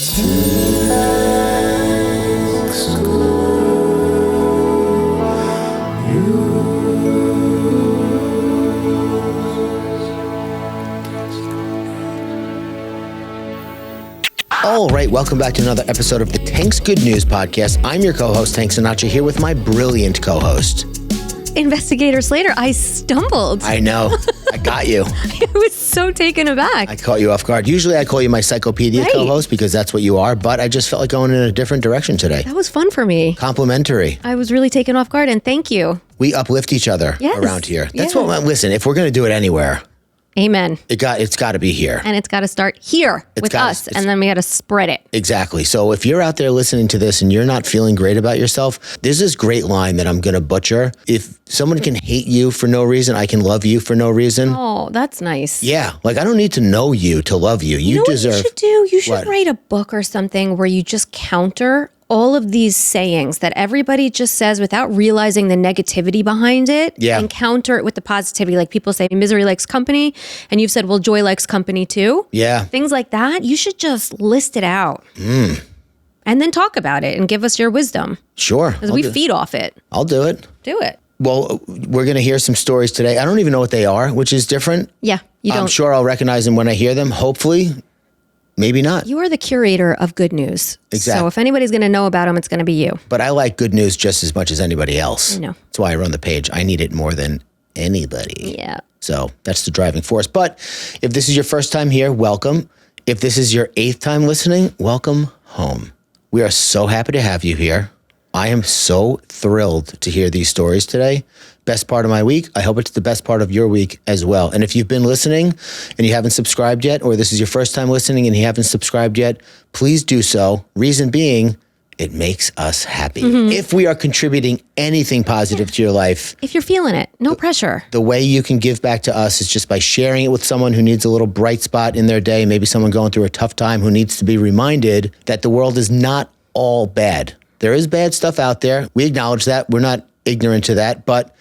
All right, welcome back to another episode of the Tank's Good News Podcast. I'm your co-host, Tank Sinatra, here with my brilliant co-host, Investigator Slater. I stumbled. I know. I got you. I was so taken aback. I caught you off guard. Usually I call you my Psychopedia co-host because that's what you are, but I just felt like going in a different direction today. That was fun for me. Complimentary. I was really taken off guard, and thank you. We uplift each other around here. That's what, listen, if we're going to do it anywhere, amen. It's got to be here. And it's got to start here with us, and then we got to spread it. Exactly. So if you're out there listening to this and you're not feeling great about yourself, there's this great line that I'm going to butcher. If someone can hate you for no reason, I can love you for no reason. Oh, that's nice. Yeah. Like, I don't need to know you to love you. You know deserve. What you should do? You should write a book or something where you just counter all of these sayings that everybody just says without realizing the negativity behind it, and counter it with the positivity. Like people say, misery likes company, and you've said, well, joy likes company too. Yeah. Things like that. You should just list it out. And then talk about it and give us your wisdom. Sure. Because we feed off it. I'll do it. Do it. Well, we're going to hear some stories today. I don't even know what they are, which is different. Yeah, you don't. I'm sure I'll recognize them when I hear them. Hopefully. Maybe not. You are the curator of good news. Exactly. So if anybody's going to know about them, it's going to be you. But I like good news just as much as anybody else. I know. That's why I run the page. I need it more than anybody. Yeah. So that's the driving force. But if this is your first time here, welcome. If this is your 8th time listening, welcome home. We are so happy to have you here. I am so thrilled to hear these stories today. Best part of my week. I hope it's the best part of your week as well. And if you've been listening and you haven't subscribed yet, or this is your first time listening and you haven't subscribed yet, please do so. Reason being, it makes us happy. If we are contributing anything positive to your life. If you're feeling it, no pressure. The way you can give back to us is just by sharing it with someone who needs a little bright spot in their day, maybe someone going through a tough time who needs to be reminded that the world is not all bad. There is bad stuff out there. We acknowledge that. We're not ignorant to that, but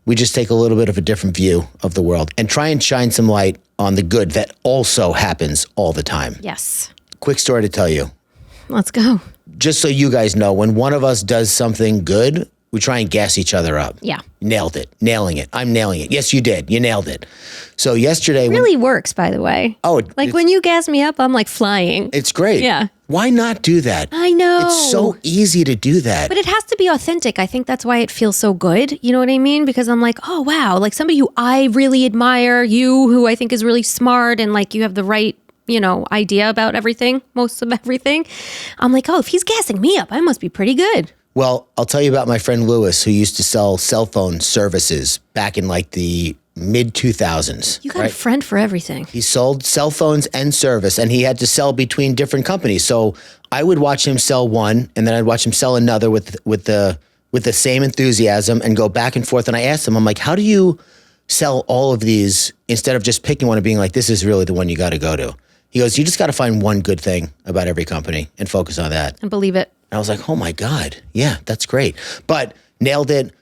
we just take a little bit of a different view of the world and try and shine some light on the good that also happens all the time. Yes. Quick story to tell you. Let's go. Just so you guys know, when one of us does something good, we try and gas each other up. Yeah. Nailed it. Nailing it. I'm nailing it. Yes, you did. You nailed it. So yesterday... Really works, by the way. Oh. Like when you gas me up, I'm like flying. It's great. Yeah. Why not do that? I know. It's so easy to do that. But it has to be authentic. I think that's why it feels so good. You know what I mean? Because I'm like, oh, wow. Like somebody who I really admire, you who I think is really smart and like you have the right, idea about everything, most of everything. I'm like, oh, if he's gassing me up, I must be pretty good. Well, I'll tell you about my friend Lewis, who used to sell cell phone services back in like the mid-2000s. You got a friend for everything. He sold cell phones and service, and he had to sell between different companies. So I would watch him sell one, and then I'd watch him sell another with the same enthusiasm and go back and forth. And I asked him, I'm like, how do you sell all of these instead of just picking one and being like, this is really the one you got to go to? He goes, you just got to find one good thing about every company and focus on that. And believe it. And I was like, oh my God, yeah, that's great. But nailed it.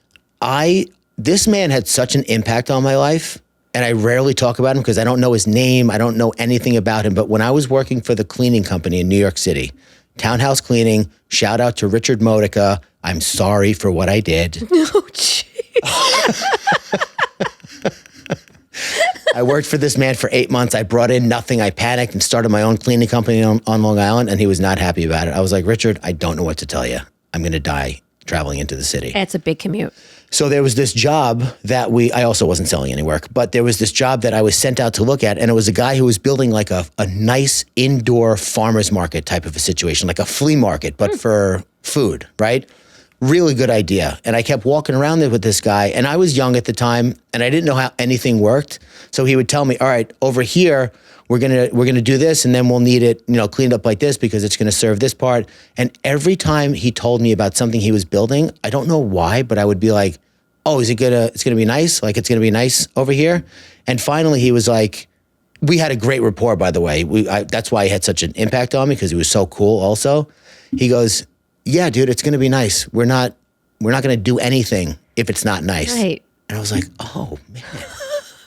This man had such an impact on my life, and I rarely talk about him because I don't know his name. I don't know anything about him. But when I was working for the cleaning company in New York City, Townhouse Cleaning, shout out to Richard Modica. I'm sorry for what I did. Oh, jeez. I worked for this man for 8 months. I brought in nothing. I panicked and started my own cleaning company on Long Island, and he was not happy about it. I was like, Richard, I don't know what to tell you. I'm going to die traveling into the city. It's a big commute. So there was this job that I also wasn't selling any work, but there was this job that I was sent out to look at, and it was a guy who was building like a nice indoor farmer's market type of a situation, like a flea market, but for food, right? Really good idea. And I kept walking around there with this guy, and I was young at the time, and I didn't know how anything worked. So he would tell me, all right, over here, we're gonna do this, and then we'll need it, cleaned up like this because it's gonna serve this part. And every time he told me about something he was building, I don't know why, but I would be like, oh, it's gonna be nice? Like, it's gonna be nice over here? And finally he was like, we had a great rapport, by the way. That's why he had such an impact on me, because he was so cool also. He goes, yeah, dude, it's gonna be nice. We're not gonna do anything if it's not nice. Right. And I was like, oh man,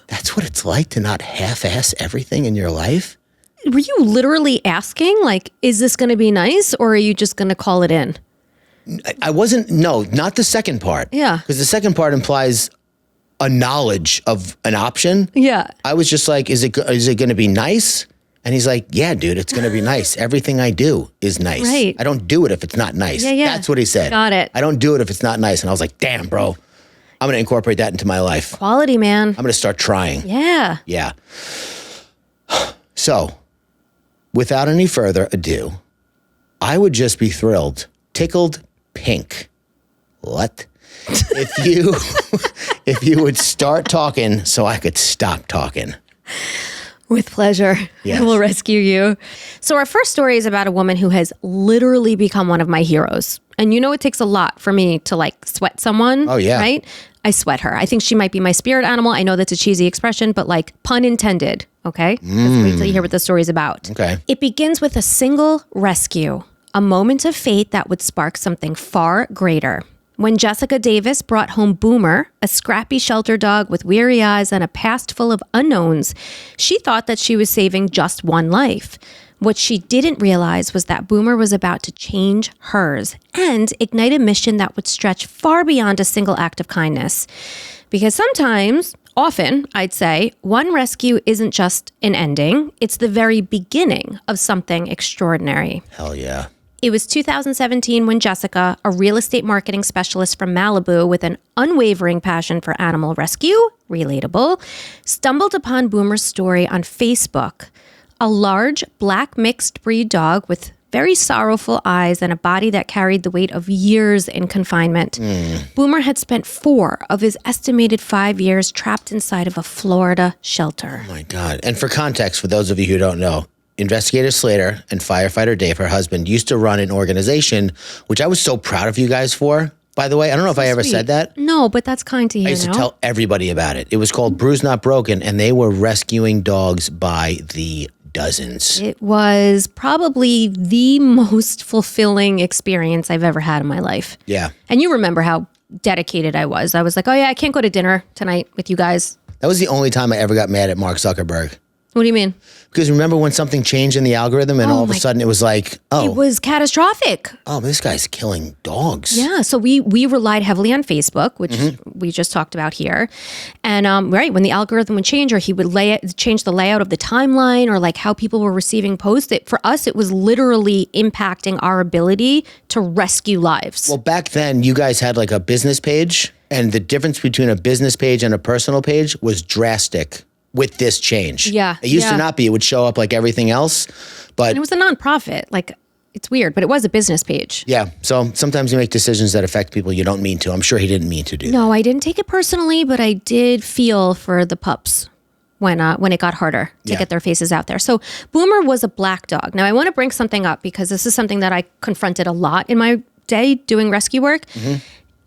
that's what it's like to not half-ass everything in your life? were you literally asking, like, is this going to be nice or are you just going to call it in? I wasn't, no, not the second part. Yeah. Because the second part implies a knowledge of an option. Yeah. I was just like, is it going to be nice? And he's like, yeah, dude, it's going to be nice. Everything I do is nice. Right. I don't do it if it's not nice. Yeah. That's what he said. Got it. I don't do it if it's not nice. And I was like, damn, bro, I'm going to incorporate that into my life. Quality, man. I'm going to start trying. Yeah. Yeah. So, without any further ado, I would just be thrilled, tickled pink. What? If you would start talking so I could stop talking. With pleasure. Yes. I will rescue you. So our first story is about a woman who has literally become one of my heroes. And you know it takes a lot for me to like sweat someone. Oh, yeah. Right? I sweat her. I think she might be my spirit animal. I know that's a cheesy expression, but like pun intended. Okay? Let's wait till you hear what the story's about. Okay. It begins with a single rescue, a moment of fate that would spark something far greater. When Jessica Davis brought home Boomer, a scrappy shelter dog with weary eyes and a past full of unknowns, she thought that she was saving just one life. What she didn't realize was that Boomer was about to change hers and ignite a mission that would stretch far beyond a single act of kindness. Because often, I'd say, one rescue isn't just an ending, it's the very beginning of something extraordinary. Hell yeah. It was 2017 when Jessica, a real estate marketing specialist from Malibu with an unwavering passion for animal rescue, relatable, stumbled upon Boomer's story on Facebook. A large black mixed breed dog with very sorrowful eyes and a body that carried the weight of years in confinement. Boomer had spent 4 of his estimated 5 years trapped inside of a Florida shelter. Oh my God. And for context, for those of you who don't know, Investigator Slater and firefighter Dave, her husband, used to run an organization, which I was so proud of you guys for, by the way. I don't know if I ever said that. No, but that's kind to hear. I used to tell everybody about it. It was called Bruised Not Broken, and they were rescuing dogs by the dozens. It was probably the most fulfilling experience I've ever had in my life. Yeah. And you remember how dedicated I was. I was like, oh yeah, I can't go to dinner tonight with you guys. That was the only time I ever got mad at Mark Zuckerberg. What do you mean? Because remember when something changed in the algorithm and all of a sudden it was like, It oh, was catastrophic. this guy's killing dogs. Yeah, so we relied heavily on Facebook, which we just talked about here. And right, when the algorithm would change or he would change the layout of the timeline or like how people were receiving posts, for us, it was literally impacting our ability to rescue lives. Well, back then you guys had like a business page, and the difference between a business page and a personal page was drastic with this change. Yeah. It used to not be. It would show up like everything else, but And it was a nonprofit. Like, it's weird, but it was a business page. yeah. So sometimes you make decisions that affect people you don't mean to. I'm sure he didn't mean to do that. No, I didn't take it personally, but I did feel for the pups when it got harder to get their faces out there. So Boomer was a black dog. Now I want to bring something up because this is something that I confronted a lot in my day doing rescue work.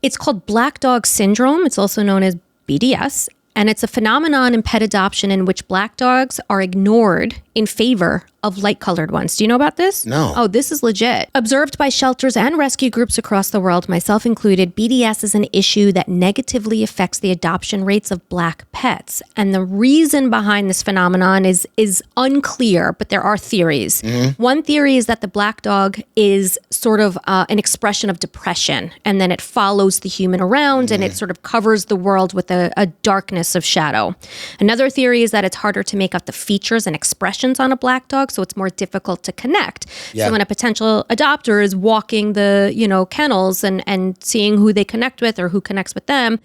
It's called black dog syndrome. It's also known as BDS. And it's a phenomenon in pet adoption in which black dogs are ignored in favor of light-colored ones. Do you know about this? No. Oh, this is legit. Observed by shelters and rescue groups across the world, myself included, BDS is an issue that negatively affects the adoption rates of black pets. And the reason behind this phenomenon is unclear, but there are theories. One theory is that the black dog is sort of an expression of depression, and then it follows the human around, and it sort of covers the world with a darkness of shadow. Another theory is that it's harder to make out the features and expressions on a black dog, so it's more difficult to connect. Yeah. So when a potential adopter is walking the, kennels and seeing who they connect with or who connects with them,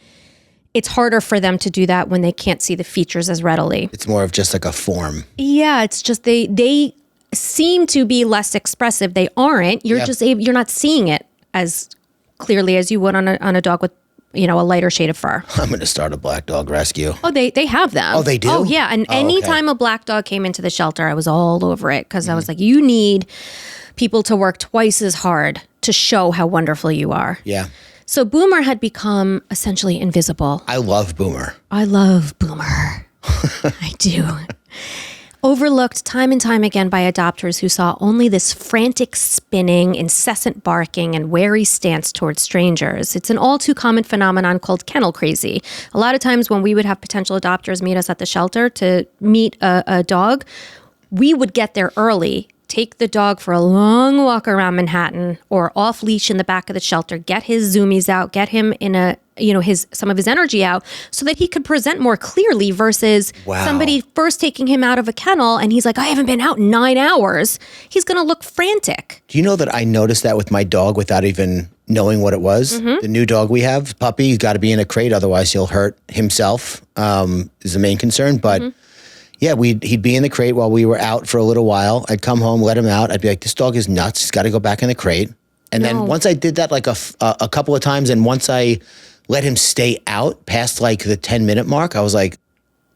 it's harder for them to do that when they can't see the features as readily. It's more of just like a form. Yeah, it's just they seem to be less expressive. They aren't. You're you're not seeing it as clearly as you would on a dog with a lighter shade of fur. I'm going to start a black dog rescue. Oh, they have them. Oh, they do? Oh, yeah. And anytime a black dog came into the shelter, I was all over it because I was like, you need people to work twice as hard to show how wonderful you are. Yeah. So Boomer had become essentially invisible. I love Boomer. I love Boomer. I do. Overlooked time and time again by adopters who saw only this frantic spinning, incessant barking, and wary stance towards strangers. It's an all too common phenomenon called kennel crazy. A lot of times when we would have potential adopters meet us at the shelter to meet a dog, we would get there early, take the dog for a long walk around Manhattan or off leash in the back of the shelter, get his zoomies out, get him in some of his energy out so that he could present more clearly versus somebody first taking him out of a kennel and he's like, I haven't been out in 9 hours. He's going to look frantic. Do you know that I noticed that with my dog without even knowing what it was? The new dog we have, puppy, he's got to be in a crate. Otherwise he'll hurt himself, is the main concern. But yeah, he'd be in the crate while we were out for a little while. I'd come home, let him out. I'd be like, this dog is nuts. He's got to go back in the crate. And then once I did that like a couple of times, and once I let him stay out past like the 10-minute mark, I was like,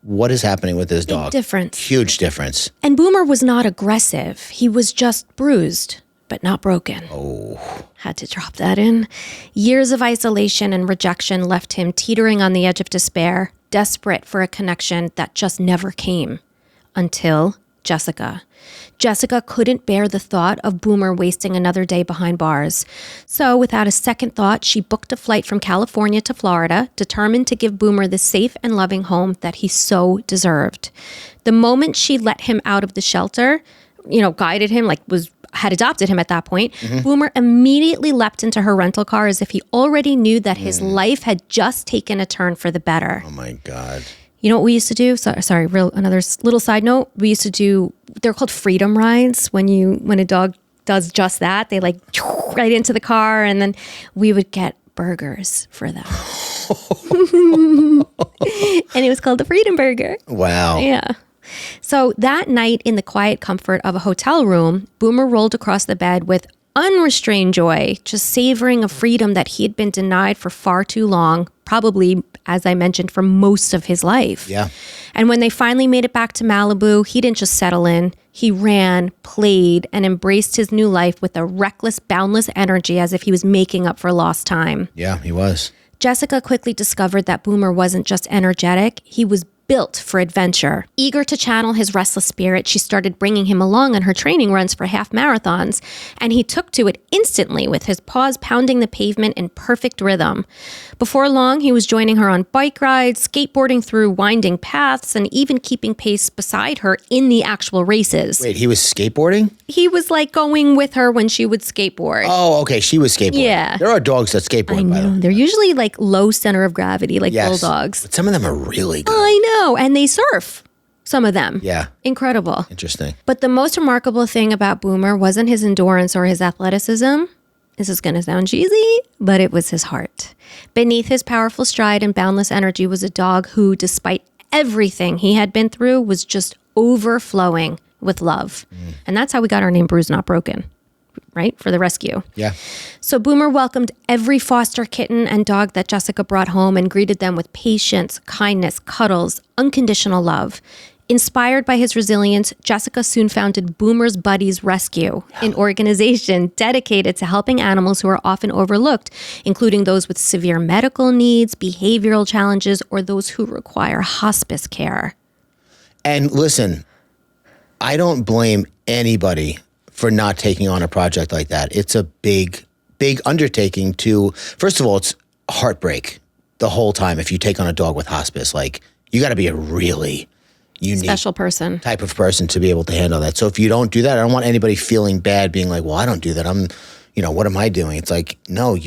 what is happening with this dog? Big difference. Huge difference. And Boomer was not aggressive. He was just bruised, but not broken. Oh. Had to drop that in. Years of isolation and rejection left him teetering on the edge of despair, desperate for a connection that just never came. Until Jessica. Jessica couldn't bear the thought of Boomer wasting another day behind bars. So without a second thought, she booked a flight from California to Florida, determined to give Boomer the safe and loving home that he so deserved. The moment she let him out of the shelter, guided him, had adopted him at that point, Boomer immediately leapt into her rental car as if he already knew that his life had just taken a turn for the better. Oh my God. You know what we used to do? Another little side note. We used to do, they're called freedom rides. When a dog does just that, they like right into the car, and then we would get burgers for them. And it was called the Freedom Burger. Wow. Yeah. So that night in the quiet comfort of a hotel room, Boomer rolled across the bed with unrestrained joy, just savoring a freedom that he had been denied for far too long, probably, as I mentioned, for most of his life. Yeah. And when they finally made it back to Malibu, he didn't just settle in. He ran, played, and embraced his new life with a reckless, boundless energy as if he was making up for lost time. Yeah, he was. Jessica quickly discovered that Boomer wasn't just energetic, he was built for adventure. Eager to channel his restless spirit, she started bringing him along on her training runs for half marathons, and he took to it instantly with his paws pounding the pavement in perfect rhythm. Before long, he was joining her on bike rides, skateboarding through winding paths, and even keeping pace beside her in the actual races. Wait, he was skateboarding? He was like going with her when she would skateboard. Oh, okay. She was skateboarding. Yeah. There are dogs that skateboard, I by the know. way. They're usually like low center of gravity, like bulldogs. But some of them are really good. I know. And they surf, some of them. Yeah. Incredible. Interesting. But the most remarkable thing about Boomer wasn't his endurance or his athleticism. This is going to sound cheesy, but it was his heart. Beneath his powerful stride and boundless energy was a dog who, despite everything he had been through, was just overflowing with love. And that's how we got our name Bruised Not Broken, right? For the rescue. Yeah. So Boomer welcomed every foster kitten and dog that Jessica brought home and greeted them with patience, kindness, cuddles, unconditional love. Inspired by his resilience, Jessica soon founded Boomer's Buddies Rescue, an organization dedicated to helping animals who are often overlooked, including those with severe medical needs, behavioral challenges, or those who require hospice care. And listen, I don't blame anybody for not taking on a project like that. It's a big, big undertaking to, first of all, it's heartbreak the whole time if you take on a dog with hospice. Like, you got to be a really unique Special person. type of person to be able to handle that. So if you don't do that, I don't want anybody feeling bad being like, well, I don't do that. What am I doing? It's like, no,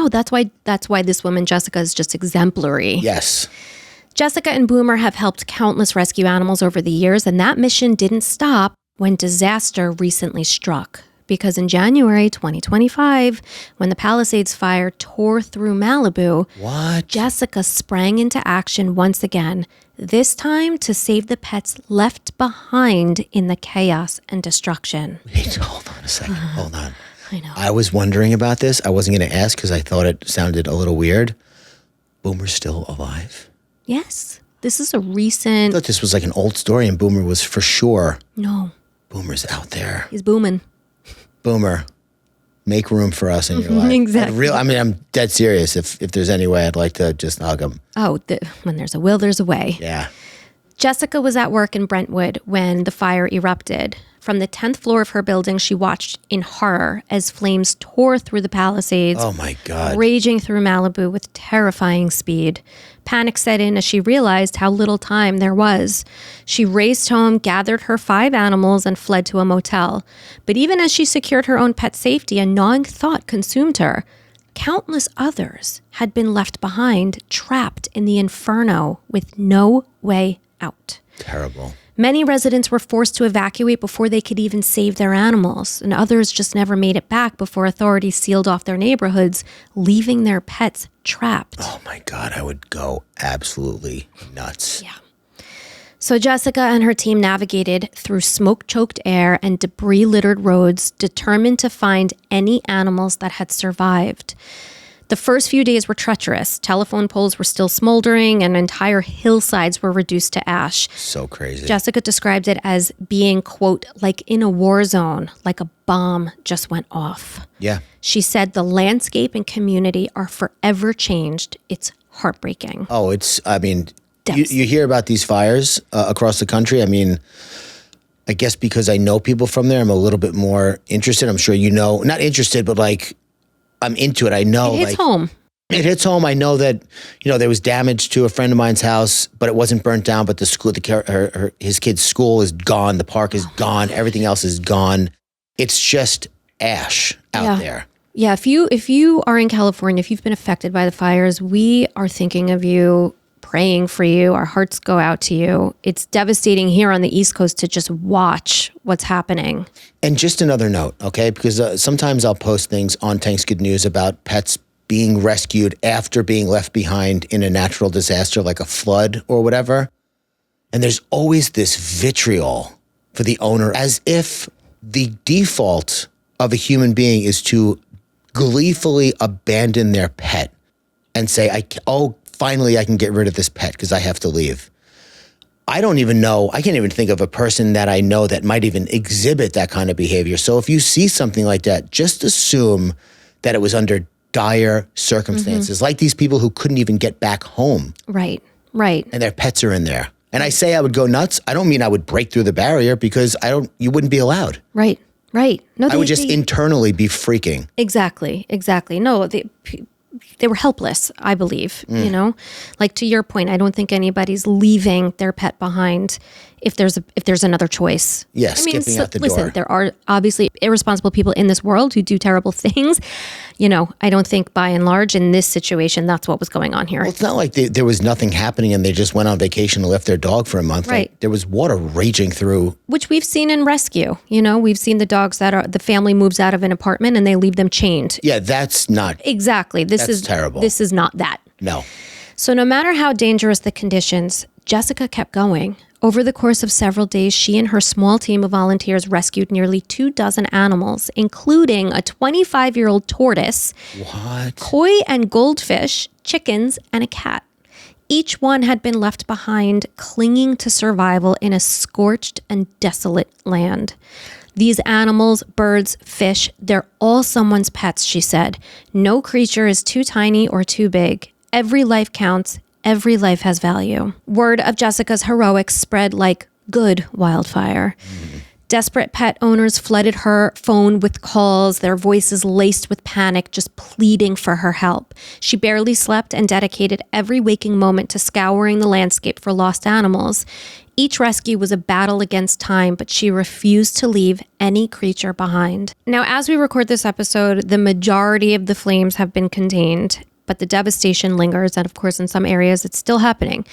that's why this woman, Jessica, is just exemplary. yes. Jessica and Boomer have helped countless rescue animals over the years, and that mission didn't stop when disaster recently struck. Because in January 2025, when the Palisades fire tore through Malibu, What? Jessica sprang into action once again, this time to save the pets left behind in the chaos and destruction. Wait, hold on a second. Hold on. I know. I was wondering about this. I wasn't going to ask because I thought it sounded a little weird. Boomer's still alive? Yes, this is a I recent... thought this was like an old story and Boomer was for sure. No, Boomer's out there. he's booming. Boomer, make room for us in your life. Exactly. I'm dead serious. If there's any way, I'd like to just hug him. Oh, when there's a will, there's a way. Yeah. Jessica was at work in Brentwood when the fire erupted. From the 10th floor of her building, she watched in horror as flames tore through the Palisades. Oh my God. Raging through Malibu with terrifying speed. Panic set in as she realized how little time there was. She raced home, gathered her 5 animals, and fled to a motel. But even as she secured her own pet safety, a gnawing thought consumed her. Countless others had been left behind, trapped in the inferno with no way out. Terrible. Many residents were forced to evacuate before they could even save their animals, and others just never made it back before authorities sealed off their neighborhoods, leaving their pets trapped. Oh my God, I would go absolutely nuts. Yeah. So Jessica and her team navigated through smoke-choked air and debris-littered roads, determined to find any animals that had survived. The first few days were treacherous. Telephone poles were still smoldering and entire hillsides were reduced to ash. So crazy. Jessica described it as being, quote, like in a war zone, like a bomb just went off. Yeah. She said the landscape and community are forever changed. It's heartbreaking. Oh, you hear about these fires across the country. I mean, I guess because I know people from there, I'm a little bit more interested. I'm sure you know, not interested, but like, I'm into it. I know. It hits home. It hits home. I know that, there was damage to a friend of mine's house, but it wasn't burnt down. But the school, his kid's school is gone. The park is gone. Everything else is gone. It's just ash out there. Yeah. If you are in California, if you've been affected by the fires, we are thinking of you, praying for you. Our hearts go out to you. It's devastating here on the East Coast to just watch what's happening. And just another note, okay? Because sometimes I'll post things on Tank's Good News about pets being rescued after being left behind in a natural disaster like a flood or whatever. And there's always this vitriol for the owner, as if the default of a human being is to gleefully abandon their pet and say, finally I can get rid of this pet because I have to leave. I don't even know, I can't even think of a person that I know that might even exhibit that kind of behavior. So if you see something like that, just assume that it was under dire circumstances, like these people who couldn't even get back home. Right. And their pets are in there. And I say I would go nuts. I don't mean I would break through the barrier because you wouldn't be allowed. Right. No, I would just internally be freaking. Exactly. No, they were helpless, I believe, like to your point, I don't think anybody's leaving their pet behind if there's another choice. Yeah, skipping out the door. Listen, there are obviously irresponsible people in this world who do terrible things. I don't think by and large in this situation, that's what was going on here. Well, it's not like there was nothing happening and they just went on vacation and left their dog for a month. Right. Like, there was water raging through. Which we've seen in rescue. We've seen the dogs the family moves out of an apartment and they leave them chained. Yeah, that's not. Exactly. That's terrible. This is not that. No. So no matter how dangerous the conditions, Jessica kept going. Over the course of several days, she and her small team of volunteers rescued nearly 24 animals, including a 25-year-old tortoise, koi and goldfish, chickens, and a cat. Each one had been left behind, clinging to survival in a scorched and desolate land. These animals, birds, fish, they're all someone's pets, she said. No creature is too tiny or too big. Every life counts. Every life has value. Word of Jessica's heroics spread like good wildfire. Desperate pet owners flooded her phone with calls, their voices laced with panic, just pleading for her help. She barely slept and dedicated every waking moment to scouring the landscape for lost animals. Each rescue was a battle against time, but she refused to leave any creature behind. Now, as we record this episode, the majority of the flames have been contained, but the devastation lingers, and of course, in some areas, it's still happening.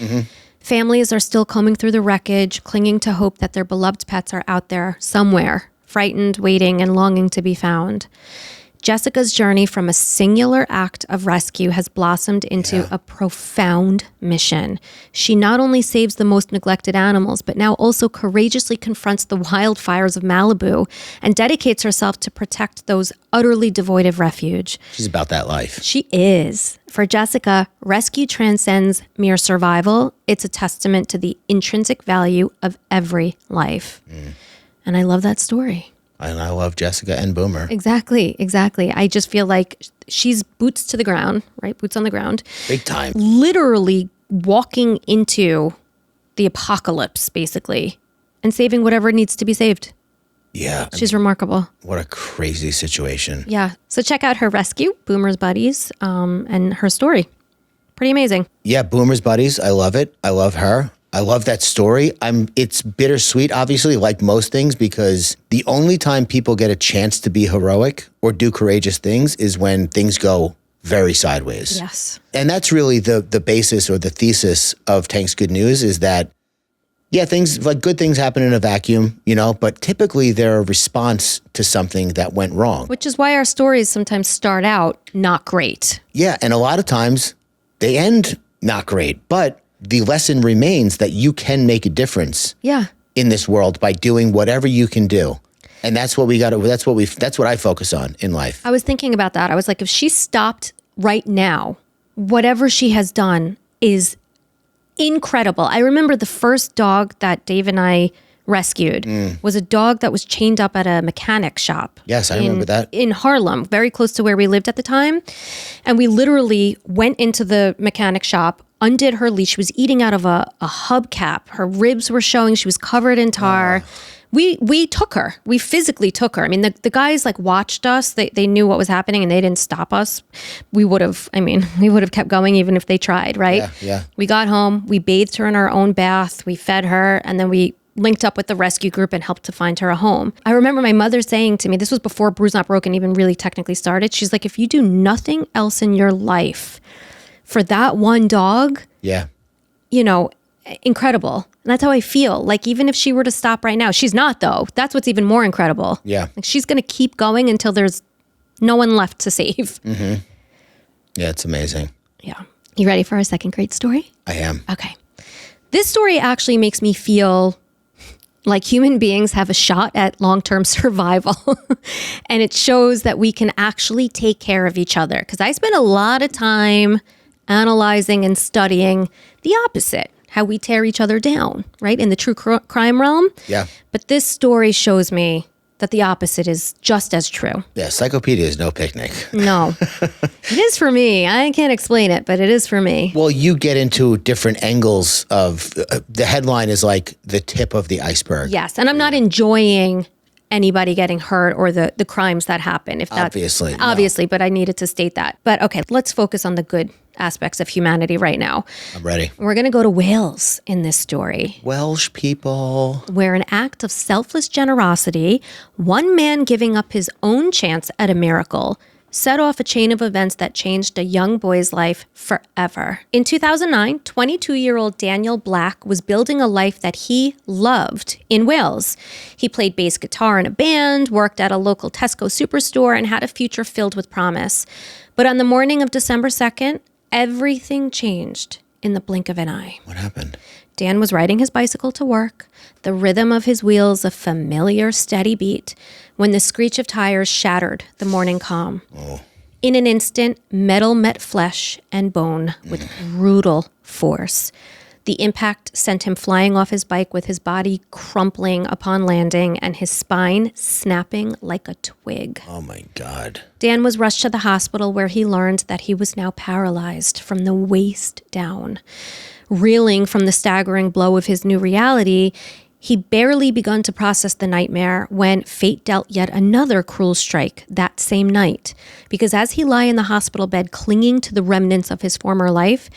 Families are still combing through the wreckage, clinging to hope that their beloved pets are out there somewhere, frightened, waiting, and longing to be found. Jessica's journey from a singular act of rescue has blossomed into a profound mission. She not only saves the most neglected animals, but now also courageously confronts the wildfires of Malibu and dedicates herself to protect those utterly devoid of refuge. She's about that life. She is. For Jessica, rescue transcends mere survival. It's a testament to the intrinsic value of every life. And I love that story. And I love Jessica and Boomer. Exactly. I just feel like she's boots to the ground, right? Boots on the ground. Big time. Literally walking into the apocalypse, basically, and saving whatever needs to be saved. Yeah. She's remarkable. What a crazy situation. Yeah. So check out her rescue, Boomer's Buddies, and her story. Pretty amazing. Yeah, Boomer's Buddies. I love it. I love her. I love that story. It's bittersweet, obviously, like most things, because the only time people get a chance to be heroic or do courageous things is when things go very sideways. Yes. And that's really the basis or the thesis of Tank's Good News is that, yeah, things like good things happen in a vacuum, but typically they're a response to something that went wrong. Which is why our stories sometimes start out not great. Yeah, and a lot of times they end not great, but the lesson remains that you can make a difference in this world by doing whatever you can do. And that's what that's what I focus on in life. I was thinking about that. I was like, if she stopped right now, whatever she has done is incredible. I remember the first dog that Dave and I rescued was a dog that was chained up at a mechanic shop. Yes, I remember that. In Harlem, very close to where we lived at the time. And we literally went into the mechanic shop, undid her leash. She was eating out of a hubcap. Her ribs were showing. She was covered in tar. We took her. We physically took her. I mean, the guys watched us. They knew what was happening and they didn't stop us. We would have kept going even if they tried, right? Yeah. We got home. We bathed her in our own bath. We fed her. And then we linked up with the rescue group and helped to find her a home. I remember my mother saying to me, this was before Bruise Not Broken even really technically started. She's like, if you do nothing else in your life for that one dog, incredible. And that's how I feel. Like, even if she were to stop right now, she's not, though. That's what's even more incredible. Yeah. Like, she's going to keep going until there's no one left to save. Mm-hmm. Yeah, it's amazing. Yeah. You ready for our second great story? I am. Okay. This story actually makes me feel like human beings have a shot at long-term survival. And it shows that we can actually take care of each other. Because I spent a lot of time analyzing and studying the opposite. How we tear each other down, right? In the true crime realm. Yeah. But this story shows me that the opposite is just as true. Yeah, Psychopedia is no picnic. No. It is for me. I can't explain it, but it is for me. Well, you get into different angles of, the headline is like the tip of the iceberg. Yes, and I'm not enjoying anybody getting hurt or the crimes that happen. If that's obviously, but I needed to state that. But okay, let's focus on the good aspects of humanity right now. I'm ready. We're going to go to Wales in this story. Welsh people. Where an act of selfless generosity, one man giving up his own chance at a miracle, set off a chain of events that changed a young boy's life forever. In 2009, 22-year-old Daniel Black was building a life that he loved in Wales. He played bass guitar in a band, worked at a local Tesco superstore, and had a future filled with promise. But on the morning of December 2nd, everything changed in the blink of an eye. What happened? Dan was riding his bicycle to work, the rhythm of his wheels a familiar, steady beat, when the screech of tires shattered the morning calm. Oh. In an instant, metal met flesh and bone with brutal force. The impact sent him flying off his bike with his body crumpling upon landing and his spine snapping like a twig. Oh my God. Dan was rushed to the hospital where he learned that he was now paralyzed from the waist down. Reeling from the staggering blow of his new reality, he barely begun to process the nightmare when fate dealt yet another cruel strike that same night. Because as he lay in the hospital bed clinging to the remnants of his former life,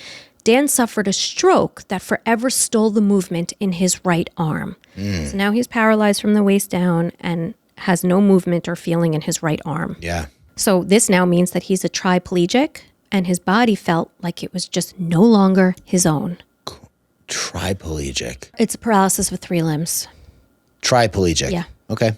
Dan suffered a stroke that forever stole the movement in his right arm. So now he's paralyzed from the waist down and has no movement or feeling in his right arm. Yeah. So this now means that he's a triplegic, and his body felt like it was just no longer his own. Triplegic. It's paralysis with 3 limbs. Triplegic. Yeah. Okay.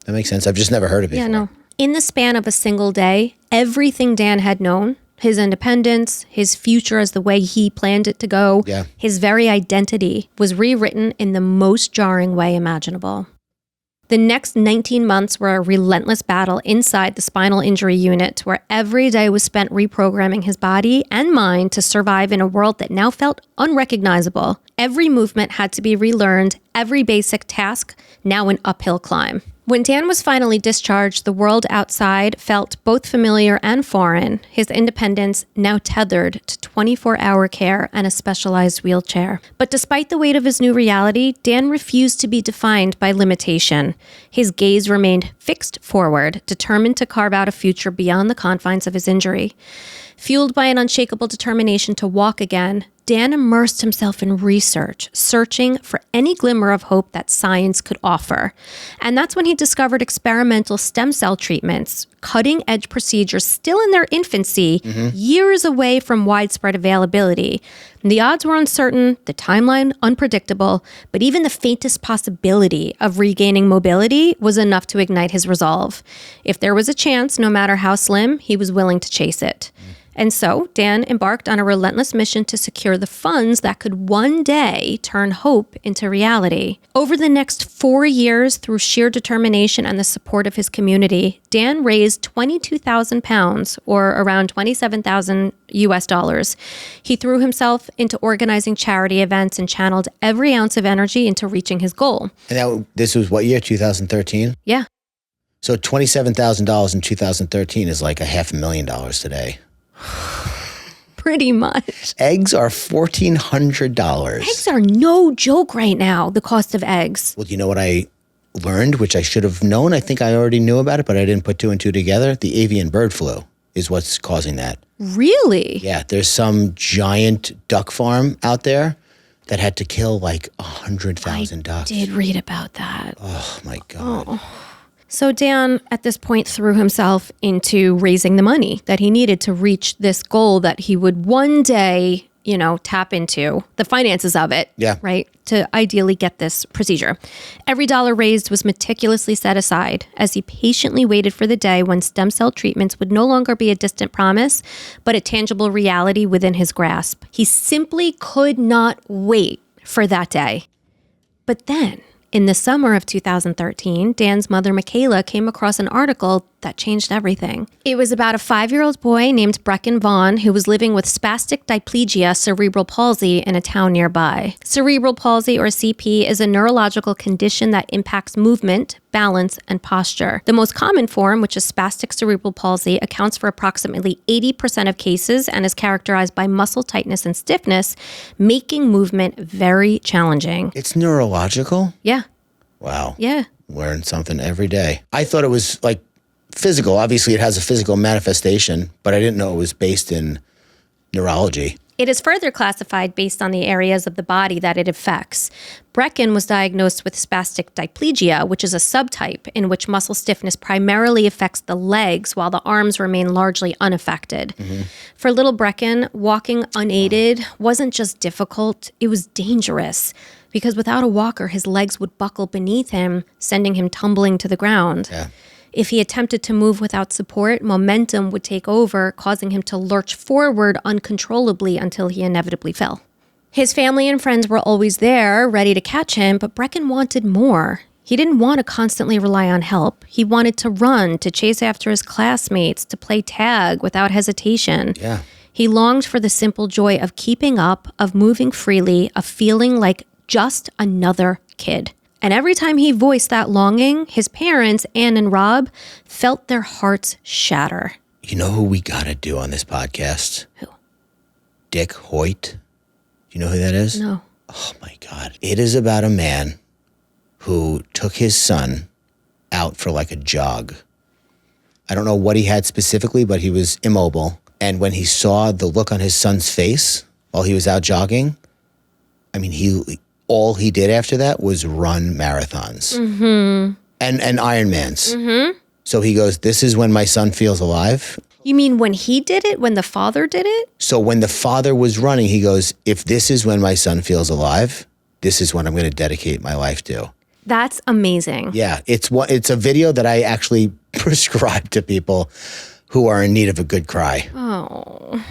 That makes sense. I've just never heard of it before. Yeah, no. In the span of a single day, everything Dan had known, his independence, his future as the way he planned it to go, his very identity was rewritten in the most jarring way imaginable. The next 19 months were a relentless battle inside the spinal injury unit where every day was spent reprogramming his body and mind to survive in a world that now felt unrecognizable. Every movement had to be relearned, every basic task now an uphill climb. When Dan was finally discharged, the world outside felt both familiar and foreign, his independence now tethered to 24-hour care and a specialized wheelchair. But despite the weight of his new reality, Dan refused to be defined by limitation. His gaze remained fixed forward, determined to carve out a future beyond the confines of his injury. Fueled by an unshakable determination to walk again, Dan immersed himself in research, searching for any glimmer of hope that science could offer. And that's when he discovered experimental stem cell treatments, cutting-edge procedures still in their infancy, years away from widespread availability. And the odds were uncertain, the timeline unpredictable, but even the faintest possibility of regaining mobility was enough to ignite his resolve. If there was a chance, no matter how slim, he was willing to chase it. And so, Dan embarked on a relentless mission to secure the funds that could one day turn hope into reality. Over the next 4 years, through sheer determination and the support of his community, Dan raised 22,000 pounds, or around 27,000 US dollars. He threw himself into organizing charity events and channeled every ounce of energy into reaching his goal. And this was what year, 2013? Yeah. So $27,000 in 2013 is like $500,000 today. Pretty much. Eggs are $1,400. Eggs are no joke right now, the cost of eggs. Well, you know what I learned, which I should have known? I think I already knew about it, but I didn't put two and two together. The avian bird flu is what's causing that. Really? Yeah, there's some giant duck farm out there that had to kill like 100,000 ducks. I did read about that. Oh, my God. Oh. So Dan, at this point, threw himself into raising the money that he needed to reach this goal that he would one day, tap into the finances of it, right, to ideally get this procedure. Every dollar raised was meticulously set aside as he patiently waited for the day when stem cell treatments would no longer be a distant promise, but a tangible reality within his grasp. He simply could not wait for that day. But then, in the summer of 2013, Dan's mother, Michaela, came across an article that changed everything. It was about a 5-year-old boy named Brecken Vaughn who was living with spastic diplegia, cerebral palsy, in a town nearby. Cerebral palsy, or CP, is a neurological condition that impacts movement, balance, and posture. The most common form, which is spastic cerebral palsy, accounts for approximately 80% of cases and is characterized by muscle tightness and stiffness, making movement very challenging. It's neurological? Yeah. Wow. Yeah. Learn something every day. I thought it was like physical. Obviously, it has a physical manifestation, but I didn't know it was based in neurology. It is further classified based on the areas of the body that it affects. Brecken was diagnosed with spastic diplegia, which is a subtype in which muscle stiffness primarily affects the legs while the arms remain largely unaffected. For little Brecken, walking unaided wasn't just difficult, it was dangerous. Because without a walker, his legs would buckle beneath him, sending him tumbling to the ground. Yeah. If he attempted to move without support, momentum would take over, causing him to lurch forward uncontrollably until he inevitably fell. His family and friends were always there, ready to catch him, but Brecken wanted more. He didn't want to constantly rely on help. He wanted to run, to chase after his classmates, to play tag without hesitation. Yeah. He longed for the simple joy of keeping up, of moving freely, of feeling like just another kid. And every time he voiced that longing, his parents, Ann and Rob, felt their hearts shatter. You know who we got to do on this podcast? Who? Dick Hoyt. Do you know who that is? No. Oh, my God. It is about a man who took his son out for like a jog. I don't know what he had specifically, but he was immobile. And when he saw the look on his son's face while he was out jogging, I mean, all he did after that was run marathons and Ironmans. So he goes, this is when my son feels alive. You mean when he did it? When the father did it? So when the father was running, he goes, if this is when my son feels alive, this is what I'm going to dedicate my life to. That's amazing. Yeah, it's a video that I actually prescribe to people who are in need of a good cry. Oh.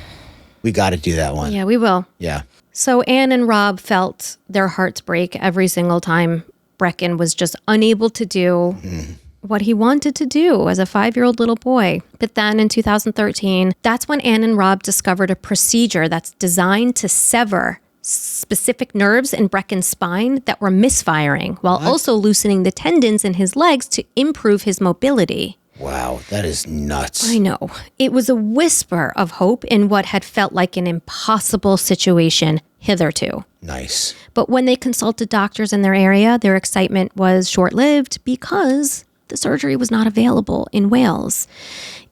We got to do that one. Yeah, we will. Yeah. So Ann and Rob felt their hearts break every single time Brecken was just unable to do what he wanted to do as a 5-year-old little boy. But then in 2013, that's when Ann and Rob discovered a procedure that's designed to sever specific nerves in Brecken's spine that were misfiring while also loosening the tendons in his legs to improve his mobility. Wow, that is nuts. I know. It was a whisper of hope in what had felt like an impossible situation hitherto. Nice. But when they consulted doctors in their area, their excitement was short-lived because the surgery was not available in Wales.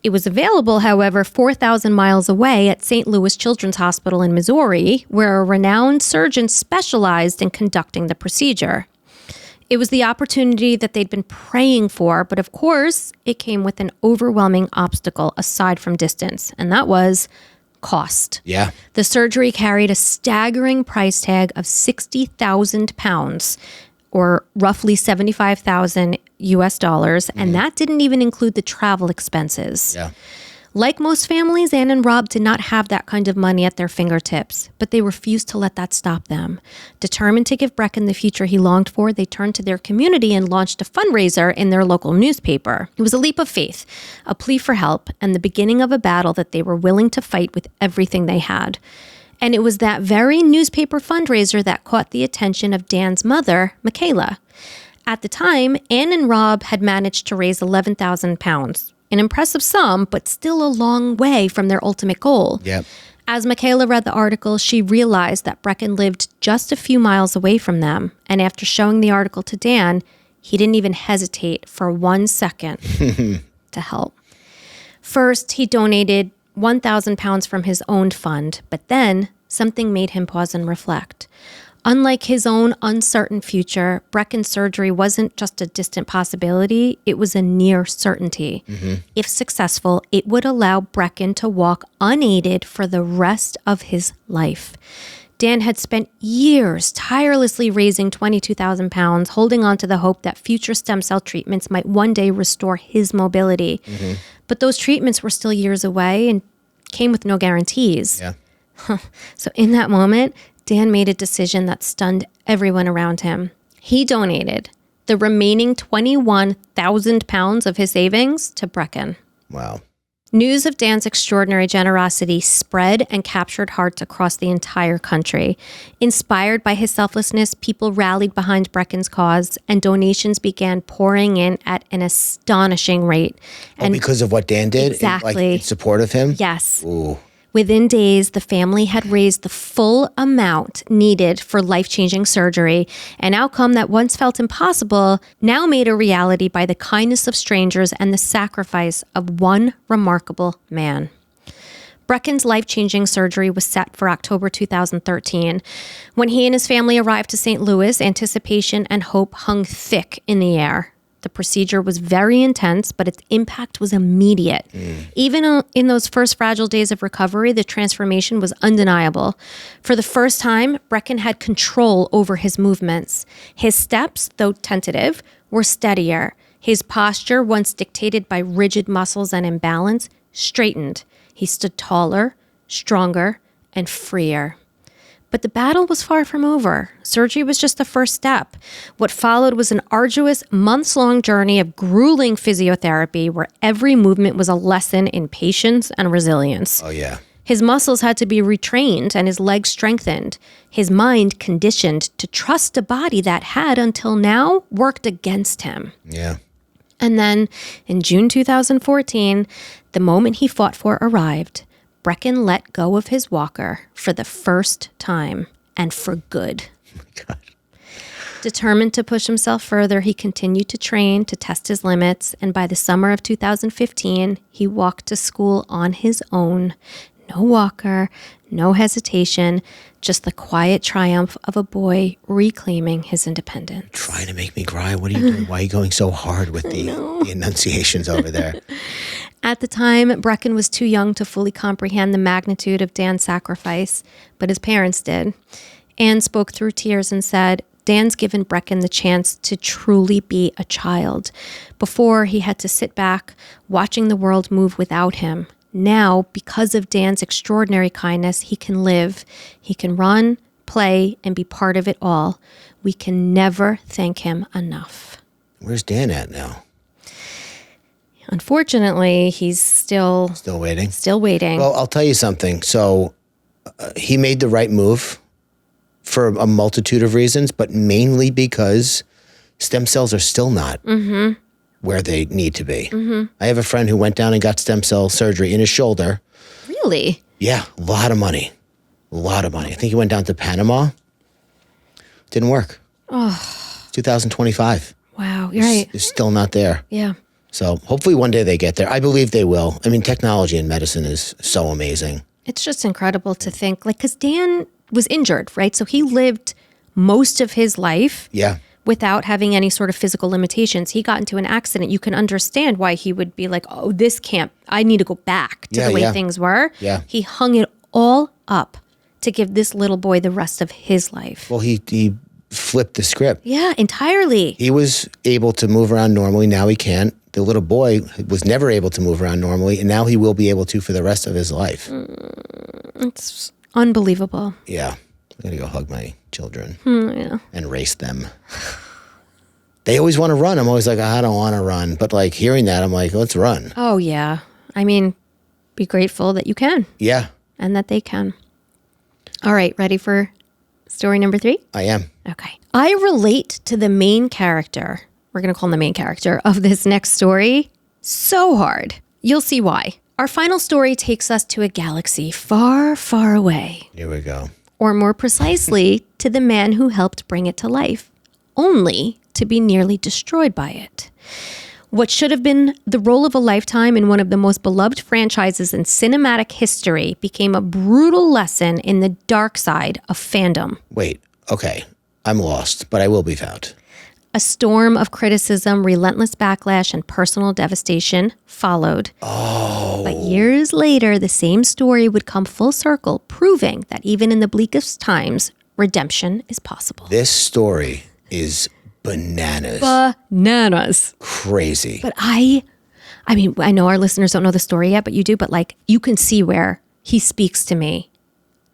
It was available, however, 4,000 miles away at St. Louis Children's Hospital in Missouri, where a renowned surgeon specialized in conducting the procedure. It was the opportunity that they'd been praying for, but of course, it came with an overwhelming obstacle aside from distance, and that was cost. Yeah. The surgery carried a staggering price tag of 60,000 pounds, or roughly 75,000 US dollars, and that didn't even include the travel expenses. Yeah. Like most families, Anne and Rob did not have that kind of money at their fingertips, but they refused to let that stop them. Determined to give Brecken the future he longed for, they turned to their community and launched a fundraiser in their local newspaper. It was a leap of faith, a plea for help, and the beginning of a battle that they were willing to fight with everything they had. And it was that very newspaper fundraiser that caught the attention of Dan's mother, Michaela. At the time, Anne and Rob had managed to raise 11,000 pounds. An impressive sum, but still a long way from their ultimate goal. Yep. As Michaela read the article, she realized that Brecken lived just a few miles away from them. And after showing the article to Dan, he didn't even hesitate for 1 second to help. First, he donated 1,000 pounds from his own fund, but then something made him pause and reflect. Unlike his own uncertain future, Brecken's surgery wasn't just a distant possibility, it was a near certainty. If successful, it would allow Brecken to walk unaided for the rest of his life. Dan had spent years tirelessly raising 22,000 pounds, holding on to the hope that future stem cell treatments might one day restore his mobility. But those treatments were still years away and came with no guarantees. Yeah. So in that moment, Dan made a decision that stunned everyone around him. He donated the remaining 21,000 pounds of his savings to Brecken. Wow. News of Dan's extraordinary generosity spread and captured hearts across the entire country. Inspired by his selflessness, people rallied behind Brecken's cause, and donations began pouring in at an astonishing rate. And because of what Dan did? Exactly. In support of him? Yes. Ooh. Within days, the family had raised the full amount needed for life-changing surgery, an outcome that once felt impossible, now made a reality by the kindness of strangers and the sacrifice of one remarkable man. Brecken's life-changing surgery was set for October 2013. When he and his family arrived to St. Louis, anticipation and hope hung thick in the air. The procedure was very intense, but its impact was immediate. Even in those first fragile days of recovery, the transformation was undeniable. For the first time, Brecken had control over his movements. His steps, though tentative, were steadier. His posture, once dictated by rigid muscles and imbalance, straightened. He stood taller, stronger, and freer. But the battle was far from over. Surgery was just the first step. What followed was an arduous, months-long journey of grueling physiotherapy where every movement was a lesson in patience and resilience. Oh, yeah. His muscles had to be retrained and his legs strengthened. His mind conditioned to trust a body that had, until now, worked against him. Yeah. And then, in June 2014, the moment he fought for arrived. Brecken let go of his walker for the first time, and for good. Oh my God. Determined to push himself further, he continued to train to test his limits, and by the summer of 2015, he walked to school on his own. No walker, no hesitation, just the quiet triumph of a boy reclaiming his independence. Trying to make me cry. What are you doing? Why are you going so hard with the enunciations over there? At the time, Brecken was too young to fully comprehend the magnitude of Dan's sacrifice, but his parents did. Anne spoke through tears and said, Dan's given Brecken the chance to truly be a child. Before, he had to sit back, watching the world move without him. Now, because of Dan's extraordinary kindness, he can live. He can run, play, and be part of it all. We can never thank him enough. Where's Dan at now? Unfortunately, he's still waiting. Still waiting. Well, I'll tell you something. So he made the right move for a multitude of reasons, but mainly because stem cells are still not where they need to be. I have a friend who went down and got stem cell surgery in his shoulder. Really? Yeah, a lot of money. A lot of money. I think he went down to Panama. Didn't work. Oh. 2025. Wow, you're right. It's still not there. Yeah. So hopefully one day they get there. I believe they will. I mean, technology in medicine is so amazing. It's just incredible to think, like, because Dan was injured, right? So he lived most of his life without having any sort of physical limitations. He got into an accident. You can understand why he would be like, oh, this can't, I need to go back to the way things were. Yeah. He hung it all up to give this little boy the rest of his life. Well, he flipped the script. Yeah, entirely. He was able to move around normally. Now he can't. The little boy was never able to move around normally, and now he will be able to for the rest of his life. It's unbelievable. Yeah. I'm going to go hug my children Yeah. and race them. They always want to run. I'm always like, I don't want to run. But like hearing that, I'm like, let's run. Oh, yeah. I mean, be grateful that you can. Yeah. And that they can. All right, ready for story number 3? I am. Okay. I relate to the main character. We're going to call him the main character of this next story so hard. You'll see why. Our final story takes us to a galaxy far, far away. Here we go. Or more precisely, to the man who helped bring it to life, only to be nearly destroyed by it. What should have been the role of a lifetime in one of the most beloved franchises in cinematic history became a brutal lesson in the dark side of fandom. Wait, okay. I'm lost, but I will be found. A storm of criticism, relentless backlash, and personal devastation followed. Oh. But years later, the same story would come full circle, proving that even in the bleakest times, redemption is possible. This story is bananas. Bananas. Crazy. But I mean, I know our listeners don't know the story yet, but you do. But like, you can see where he speaks to me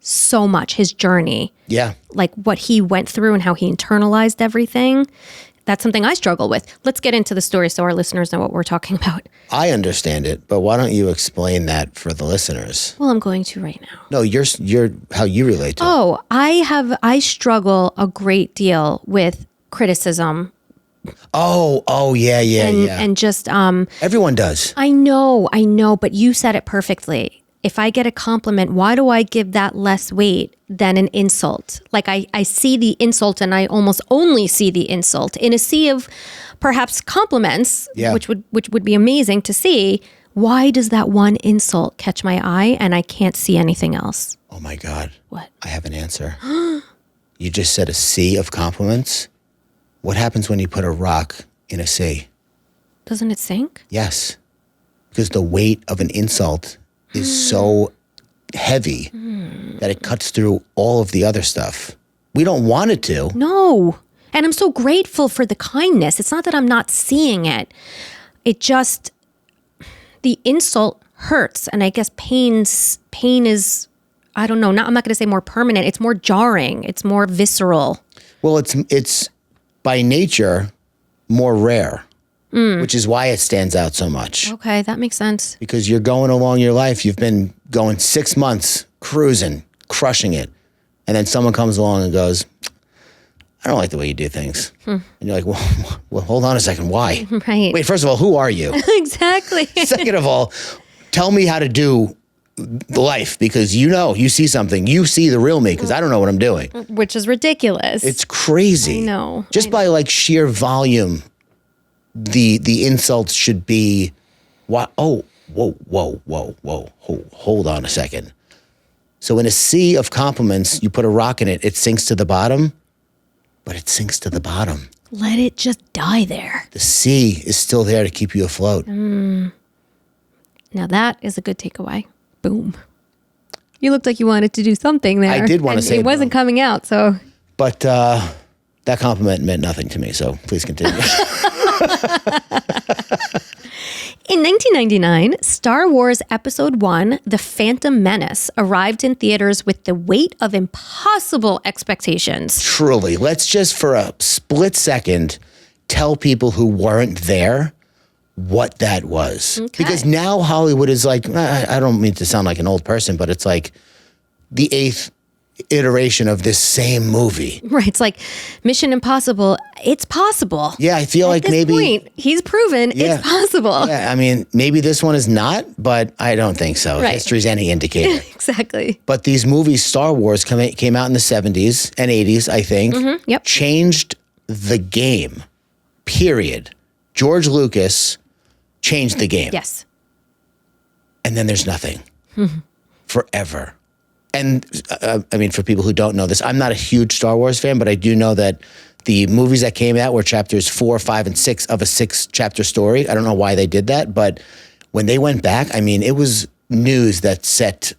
so much, his journey. Yeah. Like what he went through and how he internalized everything. That's something I struggle with. Let's get into the story so our listeners know what we're talking about. I understand it, but why don't you explain that for the listeners? Well, I'm going to right now. No, you're how you relate to it. Oh, I struggle a great deal with criticism. Oh, yeah. And just Everyone does. I know, but you said it perfectly. If I get a compliment, why do I give that less weight than an insult? Like I see the insult and I almost only see the insult in a sea of perhaps compliments, which would be amazing to see. Why does that one insult catch my eye and I can't see anything else? Oh my God. What? I have an answer. You just said a sea of compliments. What happens when you put a rock in a sea? Doesn't it sink? Yes. Because the weight of an insult is so heavy that it cuts through all of the other stuff. We don't want it to. No. And I'm so grateful for the kindness. It's not that I'm not seeing it. It just, the insult hurts. And I guess pain is, I don't know, I'm not going to say more permanent. It's more jarring. It's more visceral. Well, it's by nature more rare, which is why it stands out so much. Okay, that makes sense. Because you're going along your life. You've been going 6 months, cruising, crushing it. And then someone comes along and goes, I don't like the way you do things. And you're like, well, hold on a second. Why? Right. Wait, first of all, who are you? Exactly. Second of all, tell me how to do the life, because you see something. You see the real me, because I don't know what I'm doing. Which is ridiculous. It's crazy. I know. Just by like sheer volume, the insults should be, whoa, hold on a second. So in a sea of compliments, you put a rock in it, it sinks to the bottom, but it sinks to the bottom. Let it just die there. The sea is still there to keep you afloat. Now that is a good takeaway. Boom. You looked like you wanted to do something there. I did want to say it wasn't coming out, so. But that compliment meant nothing to me, so please continue. In 1999, Star Wars Episode 1, The Phantom Menace, arrived in theaters with the weight of impossible expectations. Truly. Let's just for a split second tell people who weren't there what that was. Okay. Because now Hollywood is like, I don't mean to sound like an old person, but it's like the eighth iteration of this same movie. Right. It's like Mission Impossible. It's possible. Yeah, I feel At like this maybe point, he's proven it's possible. Yeah, I mean, maybe this one is not, but I don't think so. Right. History's any indicator. Exactly. But these movies, Star Wars, came out in the 70s and 80s, I think. Yep. Changed the game, period. George Lucas changed the game. Yes. And then there's nothing. Forever. And I mean, for people who don't know this, I'm not a huge Star Wars fan, but I do know that the movies that came out were chapters 4, 5, and 6 of a 6-chapter story. I don't know why they did that, but when they went back, I mean, it was news that set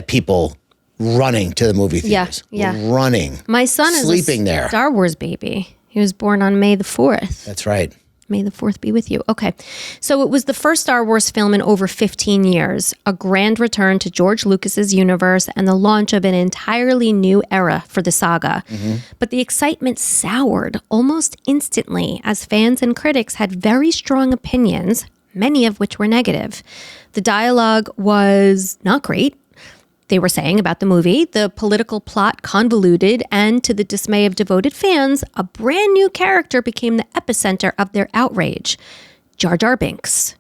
people running to the movie theaters. Yeah. Running. My son is sleeping there. Star Wars baby. He was born on May the 4th. That's right. May the 4th be with you. Okay. So it was the first Star Wars film in over 15 years, a grand return to George Lucas's universe and the launch of an entirely new era for the saga. But the excitement soured almost instantly as fans and critics had very strong opinions, many of which were negative. The dialogue was not great. They were saying about the movie, the political plot convoluted, and to the dismay of devoted fans, a brand new character became the epicenter of their outrage. Jar Jar Binks.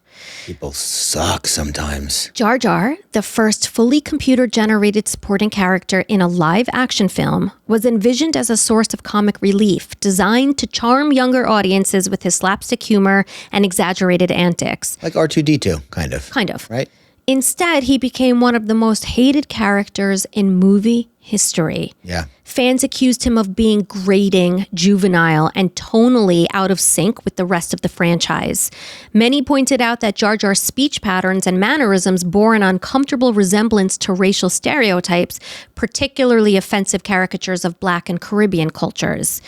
People suck sometimes. Jar Jar, the first fully computer-generated supporting character in a live-action film, was envisioned as a source of comic relief, designed to charm younger audiences with his slapstick humor and exaggerated antics. Like R2-D2, kind of. Kind of. Right? Instead, he became one of the most hated characters in movie history. Yeah. Fans accused him of being grating, juvenile, and tonally out of sync with the rest of the franchise. Many pointed out that Jar Jar's speech patterns and mannerisms bore an uncomfortable resemblance to racial stereotypes, particularly offensive caricatures of Black and Caribbean cultures.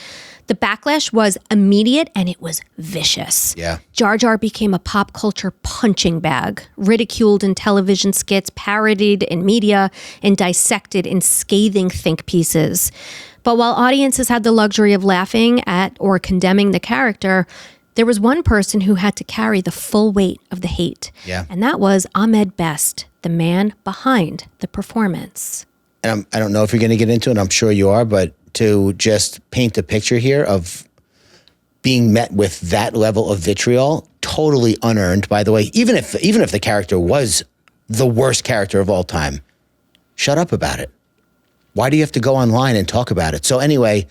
The backlash was immediate and it was vicious. Yeah. Jar Jar became a pop culture punching bag, ridiculed in television skits, parodied in media, and dissected in scathing think pieces. But while audiences had the luxury of laughing at or condemning the character, there was one person who had to carry the full weight of the hate. Yeah. And that was Ahmed Best, the man behind the performance. And I don't know if you're going to get into it. I'm sure you are, but to just paint a picture here of being met with that level of vitriol, totally unearned, by the way, even if the character was the worst character of all time, shut up about it. Why do you have to go online and talk about it? So anyway,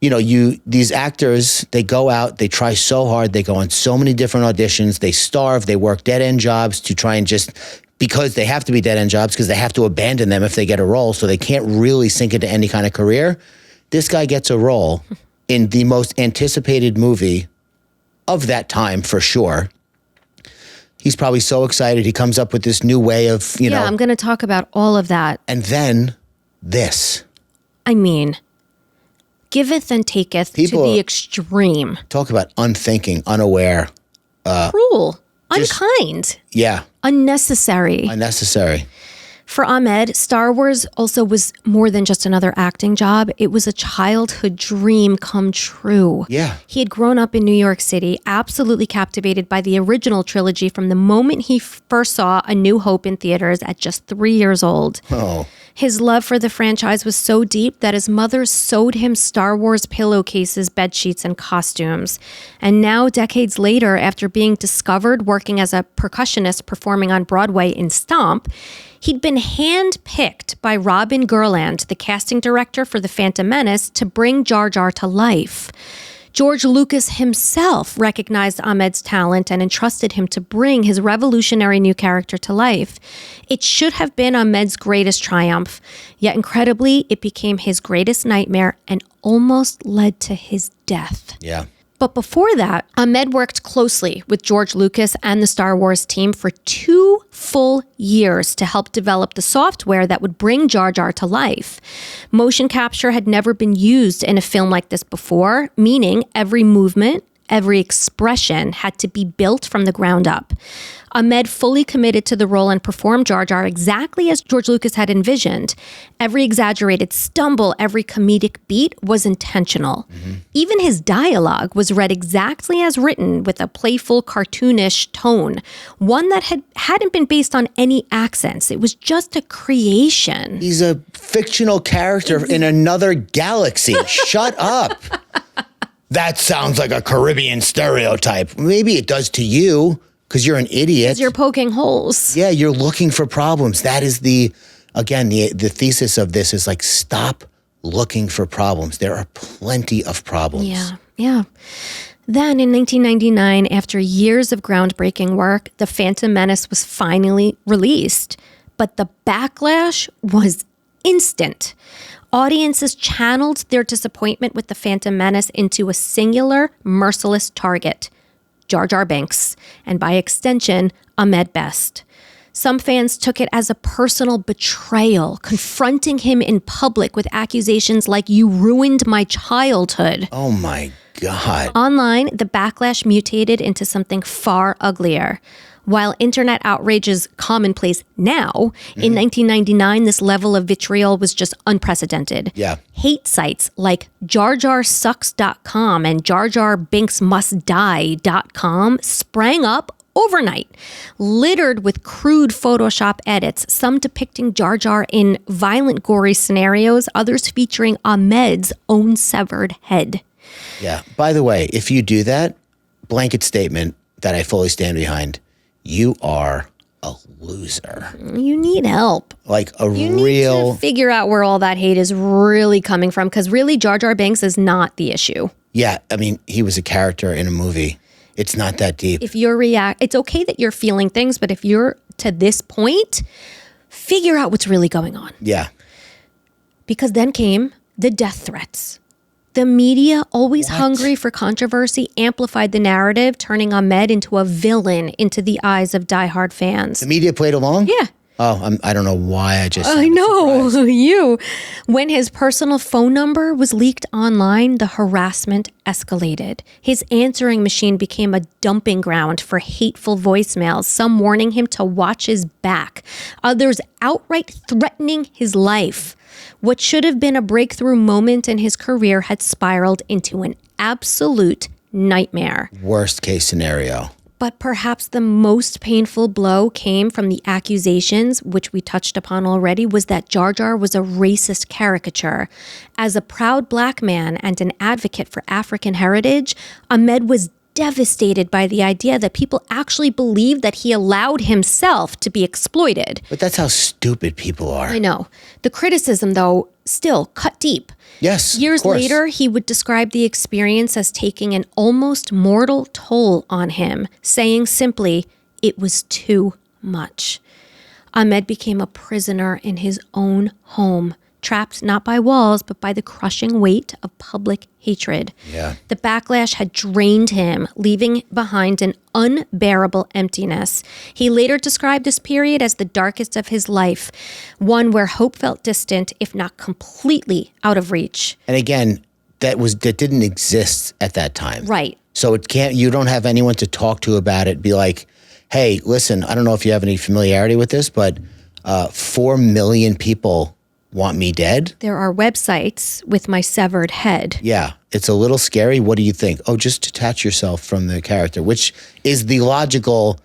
these actors, they go out, they try so hard, they go on so many different auditions, they starve, they work dead-end jobs to try and because they have to be dead-end jobs because they have to abandon them if they get a role, so they can't really sink into any kind of career. This guy gets a role in the most anticipated movie of that time, for sure. He's probably so excited. He comes up with this new way of, Yeah, I'm going to talk about all of that. And then this. I mean, giveth and taketh to the extreme. Talk about unthinking, unaware. Cruel. Unkind. Yeah. Unnecessary. For Ahmed, Star Wars also was more than just another acting job. It was a childhood dream come true. Yeah. He had grown up in New York City, absolutely captivated by the original trilogy from the moment he first saw A New Hope in theaters at just 3 years old. Oh. His love for the franchise was so deep that his mother sewed him Star Wars pillowcases, bedsheets, and costumes. And now, decades later, after being discovered working as a percussionist performing on Broadway in Stomp, he'd been handpicked by Robin Gurland, the casting director for The Phantom Menace, to bring Jar Jar to life. George Lucas himself recognized Ahmed's talent and entrusted him to bring his revolutionary new character to life. It should have been Ahmed's greatest triumph, yet incredibly, it became his greatest nightmare and almost led to his death. Yeah. But before that, Ahmed worked closely with George Lucas and the Star Wars team for 2 full years to help develop the software that would bring Jar Jar to life. Motion capture had never been used in a film like this before, meaning every movement, every expression had to be built from the ground up. Ahmed fully committed to the role and performed Jar Jar exactly as George Lucas had envisioned. Every exaggerated stumble, every comedic beat was intentional. Even his dialogue was read exactly as written, with a playful, cartoonish tone, one that hadn't been based on any accents. It was just a creation. He's a fictional character in another galaxy. Shut up. That sounds like a Caribbean stereotype. Maybe it does to you, because you're an idiot. Because you're poking holes. Yeah, you're looking for problems. That is the thesis of this is like, stop looking for problems. There are plenty of problems. Yeah. Then in 1999, after years of groundbreaking work, The Phantom Menace was finally released. But the backlash was instant. Audiences channeled their disappointment with The Phantom Menace into a singular, merciless target: Jar Jar Binks, and by extension, Ahmed Best. Some fans took it as a personal betrayal, confronting him in public with accusations like, "You ruined my childhood." Oh my God. Online, the backlash mutated into something far uglier. While internet outrage is commonplace now, in 1999, this level of vitriol was just unprecedented. Yeah. Hate sites like JarJarSucks.com and JarJarBinksMustDie.com sprang up overnight, littered with crude Photoshop edits, some depicting Jar Jar in violent, gory scenarios, others featuring Ahmed's own severed head. Yeah. By the way, if you do that, blanket statement that I fully stand behind, you are a loser. You need help. Like a You real... need to figure out where all that hate is really coming from, because really Jar Jar Binks is not the issue. Yeah. I mean, he was a character in a movie. It's not that deep. If you're it's okay that you're feeling things, but if you're to this point, figure out what's really going on. Yeah. Because then came the death threats. The media, always hungry for controversy, amplified the narrative, turning Ahmed into a villain into the eyes of diehard fans. The media played along? Yeah. Oh, I don't know why I just... I know, you. When his personal phone number was leaked online, the harassment escalated. His answering machine became a dumping ground for hateful voicemails, some warning him to watch his back, others outright threatening his life. What should have been a breakthrough moment in his career had spiraled into an absolute nightmare. Worst case scenario. But perhaps the most painful blow came from the accusations, which we touched upon already, was that Jar Jar was a racist caricature. As a proud Black man and an advocate for African heritage, Ahmed was devastated by the idea that people actually believed that he allowed himself to be exploited. But that's how stupid people are. I know. The criticism, though, still cut deep. Yes, Years of course. later, he would describe the experience as taking an almost mortal toll on him, saying simply, "It was too much." Ahmed became a prisoner in his own home, trapped not by walls, but by the crushing weight of public hatred. Yeah. The backlash had drained him, leaving behind an unbearable emptiness. He later described this period as the darkest of his life, one where hope felt distant, if not completely out of reach. And again, that didn't exist at that time. Right. So you don't have anyone to talk to about it. Be like, hey, listen, I don't know if you have any familiarity with this, but 4 million people want me dead. There are websites with my severed head. Yeah, it's a little scary. What do you think? Oh, just detach yourself from the character, which is the logical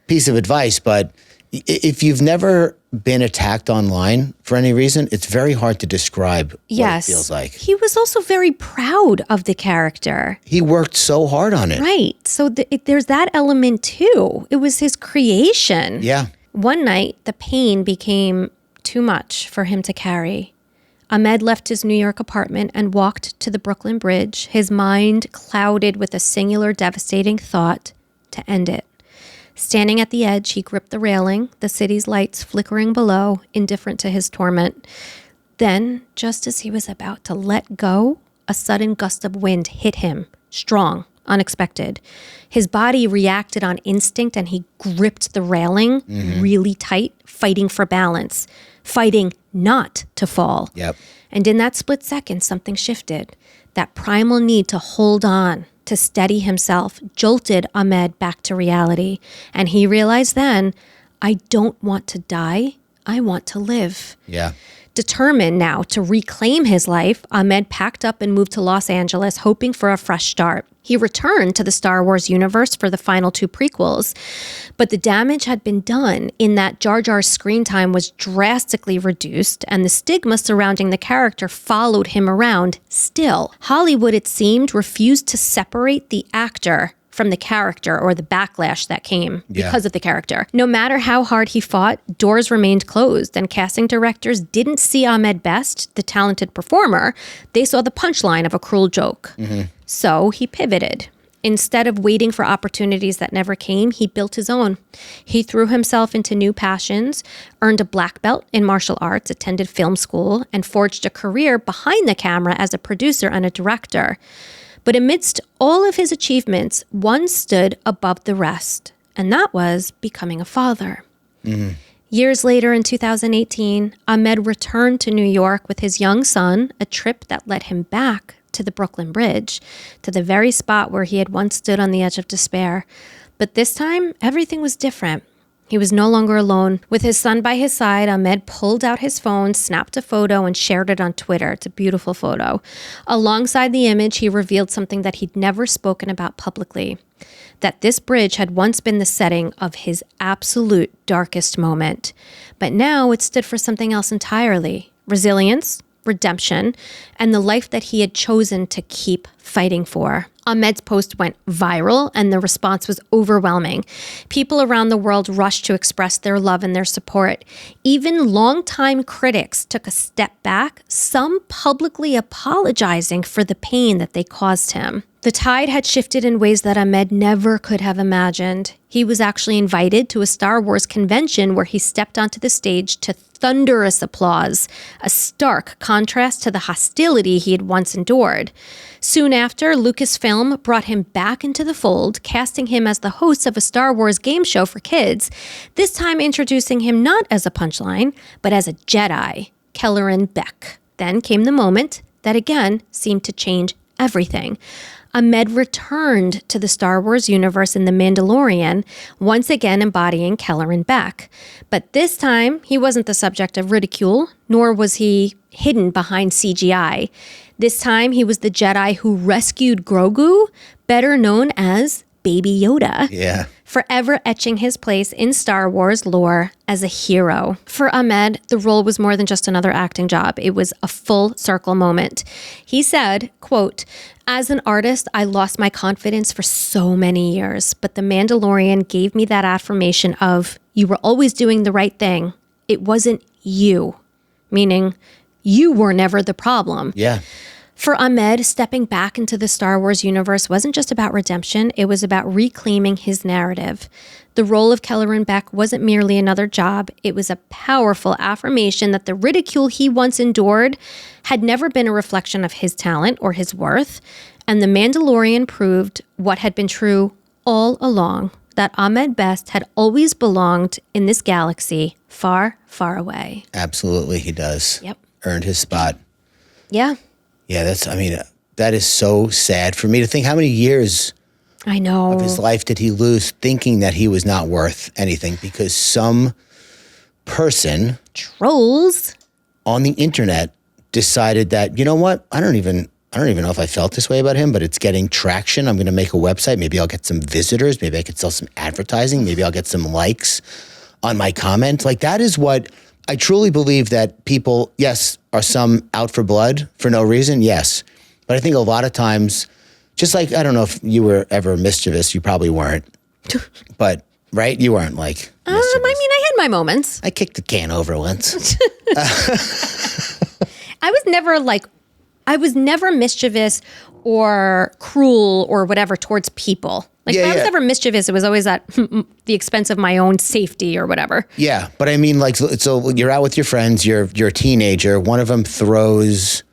piece of advice. But if you've never been attacked online for any reason, it's very hard to describe what it feels like. He was also very proud of the character. He worked so hard on it. Right. So there's that element too. It was his creation. Yeah. One night, the pain became too much for him to carry. Ahmed left his New York apartment and walked to the Brooklyn Bridge, his mind clouded with a singular devastating thought: to end it. Standing at the edge, he gripped the railing, the city's lights flickering below, indifferent to his torment. Then, just as he was about to let go, a sudden gust of wind hit him, strong, unexpected. His body reacted on instinct and he gripped the railing really tight, fighting for balance, fighting not to fall. Yep. And in that split second, something shifted. That primal need to hold on, to steady himself jolted Ahmed back to reality. And he realized then, I don't want to die. I want to live. Yeah. Determined now to reclaim his life, Ahmed packed up and moved to Los Angeles, hoping for a fresh start. He returned to the Star Wars universe for the final 2 prequels, but the damage had been done in that Jar Jar's screen time was drastically reduced, and the stigma surrounding the character followed him around still. Hollywood, it seemed, refused to separate the actor from the character or the backlash that came because of the character. No matter how hard he fought, doors remained closed, and casting directors didn't see Ahmed Best, the talented performer. They saw the punchline of a cruel joke. So he pivoted. Instead of waiting for opportunities that never came, he built his own. He threw himself into new passions, earned a black belt in martial arts, attended film school, and forged a career behind the camera as a producer and a director. But amidst all of his achievements, one stood above the rest, and that was becoming a father. Years later, in 2018, Ahmed returned to New York with his young son, a trip that led him back to the Brooklyn Bridge, to the very spot where he had once stood on the edge of despair. But this time, everything was different. He was no longer alone. With his son by his side, Ahmed pulled out his phone, snapped a photo, and shared it on Twitter. It's a beautiful photo. Alongside the image, he revealed something that he'd never spoken about publicly, that this bridge had once been the setting of his absolute darkest moment. But now it stood for something else entirely: resilience, redemption, and the life that he had chosen to keep fighting for. Ahmed's post went viral, and the response was overwhelming. People around the world rushed to express their love and their support. Even longtime critics took a step back, some publicly apologizing for the pain that they caused him. The tide had shifted in ways that Ahmed never could have imagined. He was actually invited to a Star Wars convention where he stepped onto the stage to thunderous applause, a stark contrast to the hostility he had once endured. Soon after, Lucasfilm brought him back into the fold, casting him as the host of a Star Wars game show for kids, this time introducing him not as a punchline, but as a Jedi, Kelleran Beck. Then came the moment that again seemed to change everything. Ahmed returned to the Star Wars universe in The Mandalorian, once again embodying Kelleran Beck. But this time, he wasn't the subject of ridicule, nor was he hidden behind CGI. This time, he was the Jedi who rescued Grogu, better known as Baby Yoda. Yeah. Forever etching his place in Star Wars lore as a hero. For Ahmed, the role was more than just another acting job. It was a full circle moment. He said, quote, "As an artist, I lost my confidence for so many years, but The Mandalorian gave me that affirmation of, you were always doing the right thing. It wasn't you," meaning you were never the problem. Yeah. For Ahmed, stepping back into the Star Wars universe wasn't just about redemption, it was about reclaiming his narrative. The role of Kelleran Beck wasn't merely another job, it was a powerful affirmation that the ridicule he once endured had never been a reflection of his talent or his worth, and The Mandalorian proved what had been true all along, that Ahmed Best had always belonged in this galaxy far, far away. Absolutely, he does. Yep. Earned his spot. Yeah. Yeah, that is so sad for me to think how many years I know. of his life did he lose thinking that he was not worth anything because some person Trolls. on the internet decided that, you know what, I don't even know if I felt this way about him, but it's getting traction. I'm going to make a website. Maybe I'll get some visitors. Maybe I could sell some advertising. Maybe I'll get some likes on my comment. Like, that is what I truly believe, that people, yes, are some out for blood for no reason. Yes. But I think a lot of times, just like, I don't know if you were ever mischievous. You probably weren't. But, right? You weren't like mischievous. I had my moments. I kicked the can over once. I was never mischievous or cruel or whatever towards people. Like, if I was ever mischievous, it was always at the expense of my own safety or whatever. Yeah, but I mean, like, so you're out with your friends, you're a teenager, one of them throws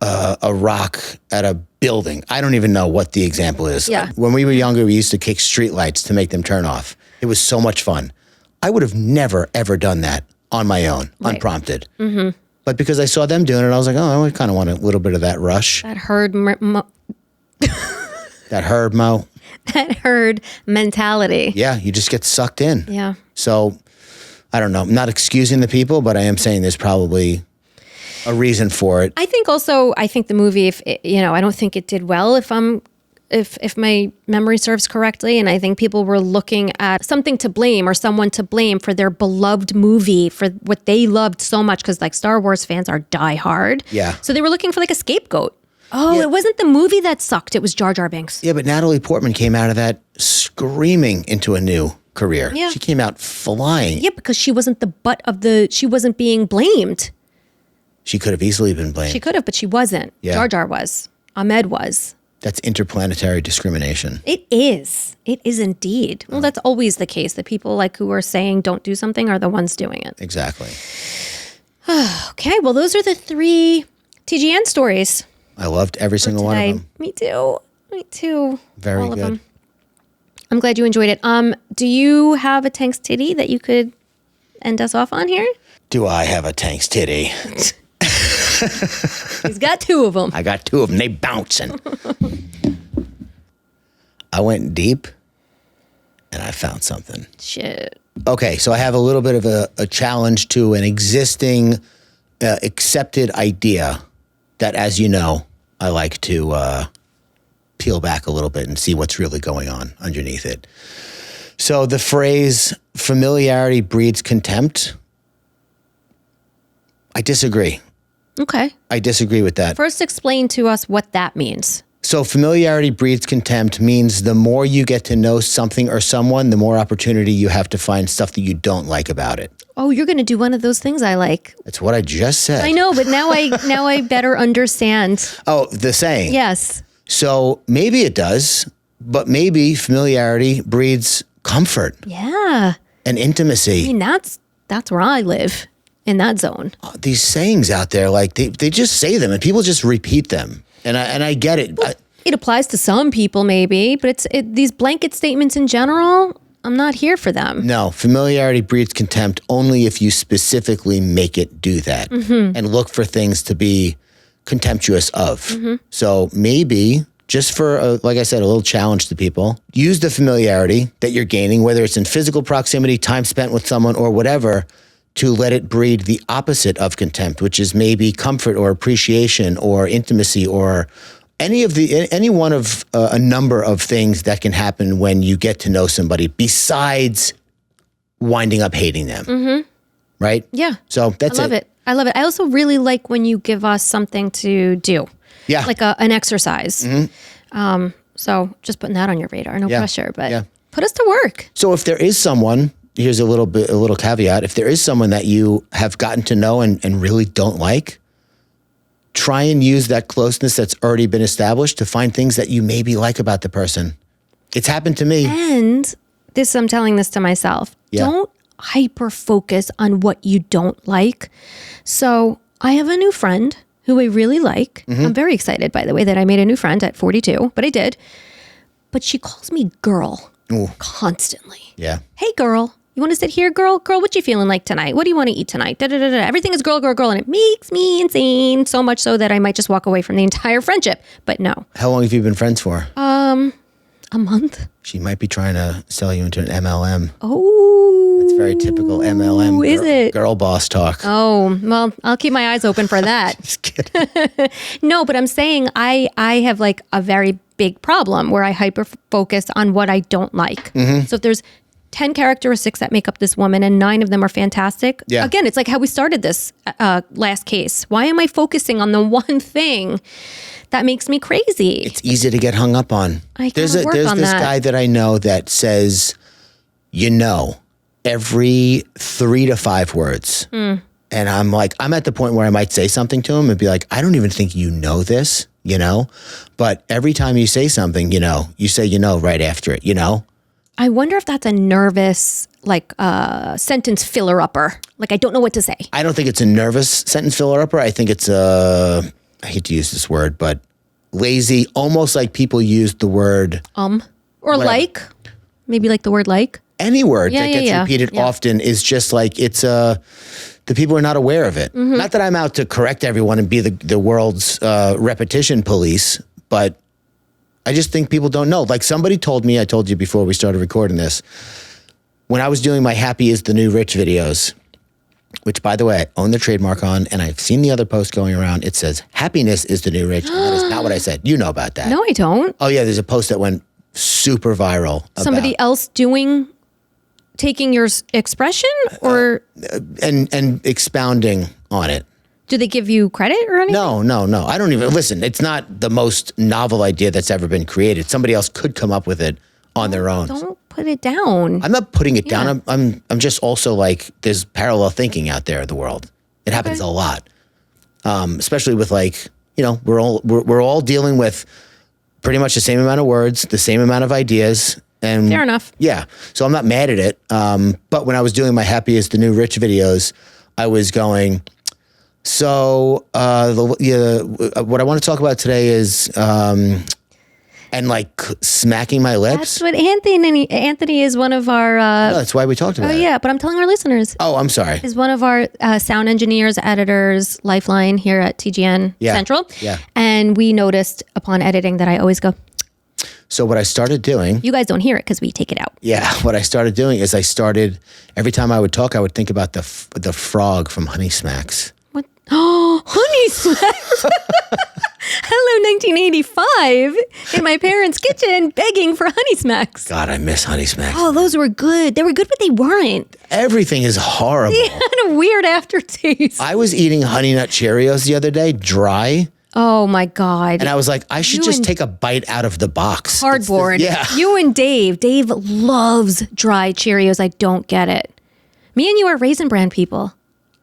a rock at a building. I don't even know what the example is. Yeah. When we were younger, we used to kick streetlights to make them turn off. It was so much fun. I would have never, ever done that on my own, unprompted. Mm-hmm. But because I saw them doing it, I was like, oh, I kind of want a little bit of that rush. That herd. That herd mo. That herd mentality. Yeah, you just get sucked in. Yeah. So, I don't know. I'm not excusing the people, but I am saying there's probably a reason for it. I think the movie, I don't think it did well if my memory serves correctly. And I think people were looking at something to blame or someone to blame for their beloved movie, for what they loved so much. Because like Star Wars fans are diehard. Yeah. So they were looking for like a scapegoat. Oh, It wasn't the movie that sucked. It was Jar Jar Binks. Yeah, but Natalie Portman came out of that screaming into a new career. Yeah. She came out flying. Yeah, because she wasn't the butt of she wasn't being blamed. She could have easily been blamed. She could have, but she wasn't. Yeah. Jar Jar was. Ahmed was. That's interplanetary discrimination. It is. It is indeed. Well, that's always the case. The people like who are saying don't do something are the ones doing it. Exactly. Okay, well, those are the 3 TGN stories. I loved every single one of them. Me too. Me too. Very All of good. them. I'm glad you enjoyed it. Do you have a Tank's titty that you could end us off on here? Do I have a Tank's titty? He's got 2 of them. I got 2 of them. They bouncing. I went deep and I found something. Shit. Okay, so I have a little bit of a challenge to an existing accepted idea that, as you know, I like to peel back a little bit and see what's really going on underneath it. So the phrase familiarity breeds contempt, I disagree. Okay. I disagree with that. First, explain to us what that means. So familiarity breeds contempt means the more you get to know something or someone, the more opportunity you have to find stuff that you don't like about it. Oh, you're going to do one of those things I like. That's what I just said. I know, but now I better understand. Oh, the saying. Yes. So maybe it does, but maybe familiarity breeds comfort Yeah. and intimacy. I mean, that's where I live, in that zone. These sayings out there, like they just say them and people just repeat them. And I get it. It applies to some people maybe, but these blanket statements in general, I'm not here for them. No, familiarity breeds contempt only if you specifically make it do that and look for things to be contemptuous of. So maybe just for, like I said, a little challenge to people, use the familiarity that you're gaining, whether it's in physical proximity, time spent with someone or whatever, to let it breed the opposite of contempt, which is maybe comfort or appreciation or intimacy or any one of a number of things that can happen when you get to know somebody besides winding up hating them. Right? Yeah. So that's I love it. I love it. I also really like when you give us something to do. Yeah. Like an exercise. So just putting that on your radar. No pressure, but put us to work. So if there is someone, here's a little caveat. If there is someone that you have gotten to know and really don't like, try and use that closeness that's already been established to find things that you maybe like about the person. It's happened to me. And I'm telling this to myself. Yeah. Don't hyper focus on what you don't like. So I have a new friend who I really like. I'm very excited, by the way, that I made a new friend at 42, but I did. But she calls me girl constantly. Yeah. Hey, girl. You want to sit here, girl? Girl, what you feeling like tonight? What do you want to eat tonight? Da, da, da, da. Everything is girl, girl, girl. And it makes me insane. So much so that I might just walk away from the entire friendship. But no. How long have you been friends for? A month. She might be trying to sell you into an MLM. Oh. It's very typical MLM Is it? girl boss talk. Oh, well, I'll keep my eyes open for that. Just kidding. No, but I'm saying I have like a very big problem where I hyper focus on what I don't like. So if there's 10 characteristics that make up this woman and 9 of them are fantastic. Yeah. Again, it's like how we started this last case. Why am I focusing on the one thing that makes me crazy? It's easy to get hung up on. There's There's this guy that I know that says, every 3 to 5 words. And I'm at the point where I might say something to him and be like, I don't even think you know this, But every time you say something, you say, right after it, I wonder if that's a nervous, sentence filler-upper. Like, I don't know what to say. I don't think it's a nervous sentence filler-upper. I think it's I hate to use this word, but lazy, almost like people use the word. Or whatever. like. Maybe like the word like. Any word Yeah, that gets repeated often is just like it's the people are not aware of it. Not that I'm out to correct everyone and be the world's repetition police, but I just think people don't know. Like somebody told me, I told you before we started recording this, when I was doing my Happy is the New Rich videos, which by the way, I own the trademark on, and I've seen the other post going around. It says, happiness is the new rich. And that is not what I said. You know about that. No, I don't. Oh yeah, there's a post that went super viral. Somebody else taking your expression or? And expounding on it. Do they give you credit or anything? No. I don't even, listen, it's not the most novel idea that's ever been created. Somebody else could come up with it on their own. Don't put it down. I'm not putting it down. I'm just also like, there's parallel thinking out there in the world. It happens a lot. Especially with like, we're all dealing with pretty much the same amount of words, the same amount of ideas. And fair enough. Yeah. So I'm not mad at it. But when I was doing my Happy is the New Rich videos, I was going, so what I want to talk about today is, and like smacking my lips. That's what Anthony is one of our. No, that's why we talked about it. Oh yeah, but I'm telling our listeners. Oh, I'm sorry. Is one of our sound engineers, editors, lifeline here at TGN Central. Yeah. And we noticed upon editing that I always go. So what I started doing. You guys don't hear it because we take it out. Yeah. What I started doing is every time I would talk, I would think about the frog from Honey Smacks. What? Oh, Honey Smacks. Hello, 1985, in my parents' kitchen, begging for Honey Smacks. God, I miss Honey Smacks. Oh, those were good. They were good, but they weren't. Everything is horrible. They had a weird aftertaste. I was eating Honey Nut Cheerios the other day, dry. Oh, my God. And I was like, I should just take a bite out of the box. Cardboard. You and Dave. Dave loves dry Cheerios. I don't get it. Me and you are Raisin Bran people.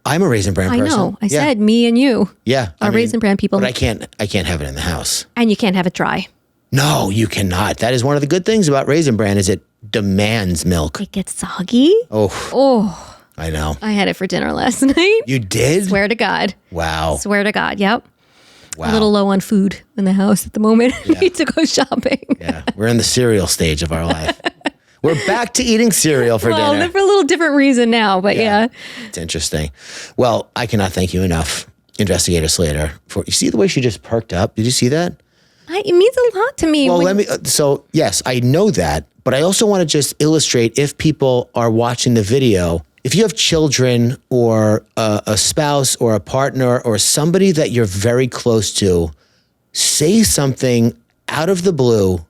I'm a Raisin Bran person. I know. I said me and you. Yeah. Are Raisin Bran people. But I can't have it in the house. And you can't have it dry. No, you cannot. That is one of the good things about Raisin Bran is it demands milk. It gets soggy. Oh. I know. I had it for dinner last night. You did? Swear to God. Wow. Swear to God. Yep. Wow. A little low on food in the house at the moment. Yeah. Need to go shopping. Yeah. We're in the cereal stage of our life. We're back to eating cereal for dinner. Well, for a little different reason now, but yeah. It's interesting. Well, I cannot thank you enough, Investigator Slater. You see the way she just perked up? Did you see that? It means a lot to me. Well, so yes, I know that, but I also want to just illustrate if people are watching the video, if you have children or a spouse or a partner or somebody that you're very close to, say something out of the blue,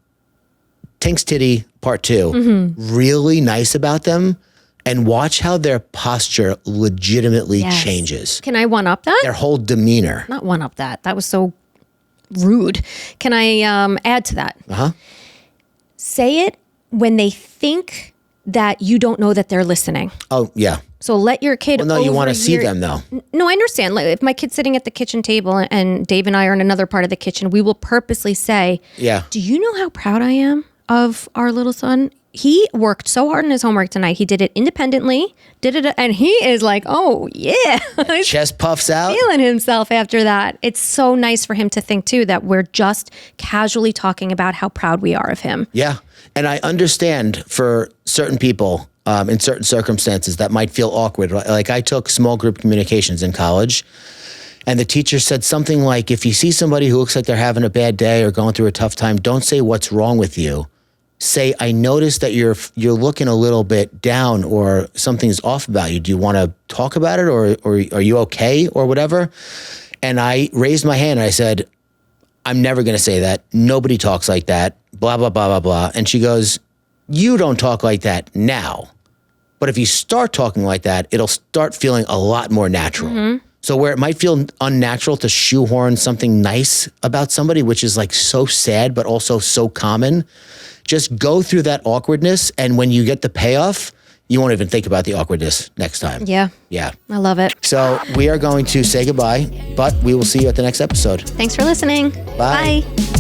Tink's Titty Part 2, really nice about them, and watch how their posture legitimately changes. Can I one-up that? Their whole demeanor. Not one-up that. That was so rude. Can I add to that? Say it when they think that you don't know that they're listening. Oh, yeah. So let your kid. Well, no, you want to see them though. No, I understand. Like if my kid's sitting at the kitchen table and Dave and I are in another part of the kitchen, we will purposely say, do you know how proud I am of our little son? He worked so hard on his homework tonight. He did it independently, and he is like, oh yeah. Chest puffs out. Feeling himself after that. It's so nice for him to think too that we're just casually talking about how proud we are of him. Yeah. And I understand for certain people in certain circumstances that might feel awkward. Like I took small group communications in college, and the teacher said something like, if you see somebody who looks like they're having a bad day or going through a tough time, don't say what's wrong with you. Say, I noticed that you're looking a little bit down or something's off about you. Do you want to talk about it or are you okay or whatever? And I raised my hand and I said, I'm never going to say that. Nobody talks like that. Blah, blah, blah, blah, blah. And she goes, you don't talk like that now. But if you start talking like that, it'll start feeling a lot more natural. So where it might feel unnatural to shoehorn something nice about somebody, which is like so sad, but also so common, just go through that awkwardness. And when you get the payoff, you won't even think about the awkwardness next time. Yeah. I love it. So we are going to say goodbye, but we will see you at the next episode. Thanks for listening. Bye. Bye.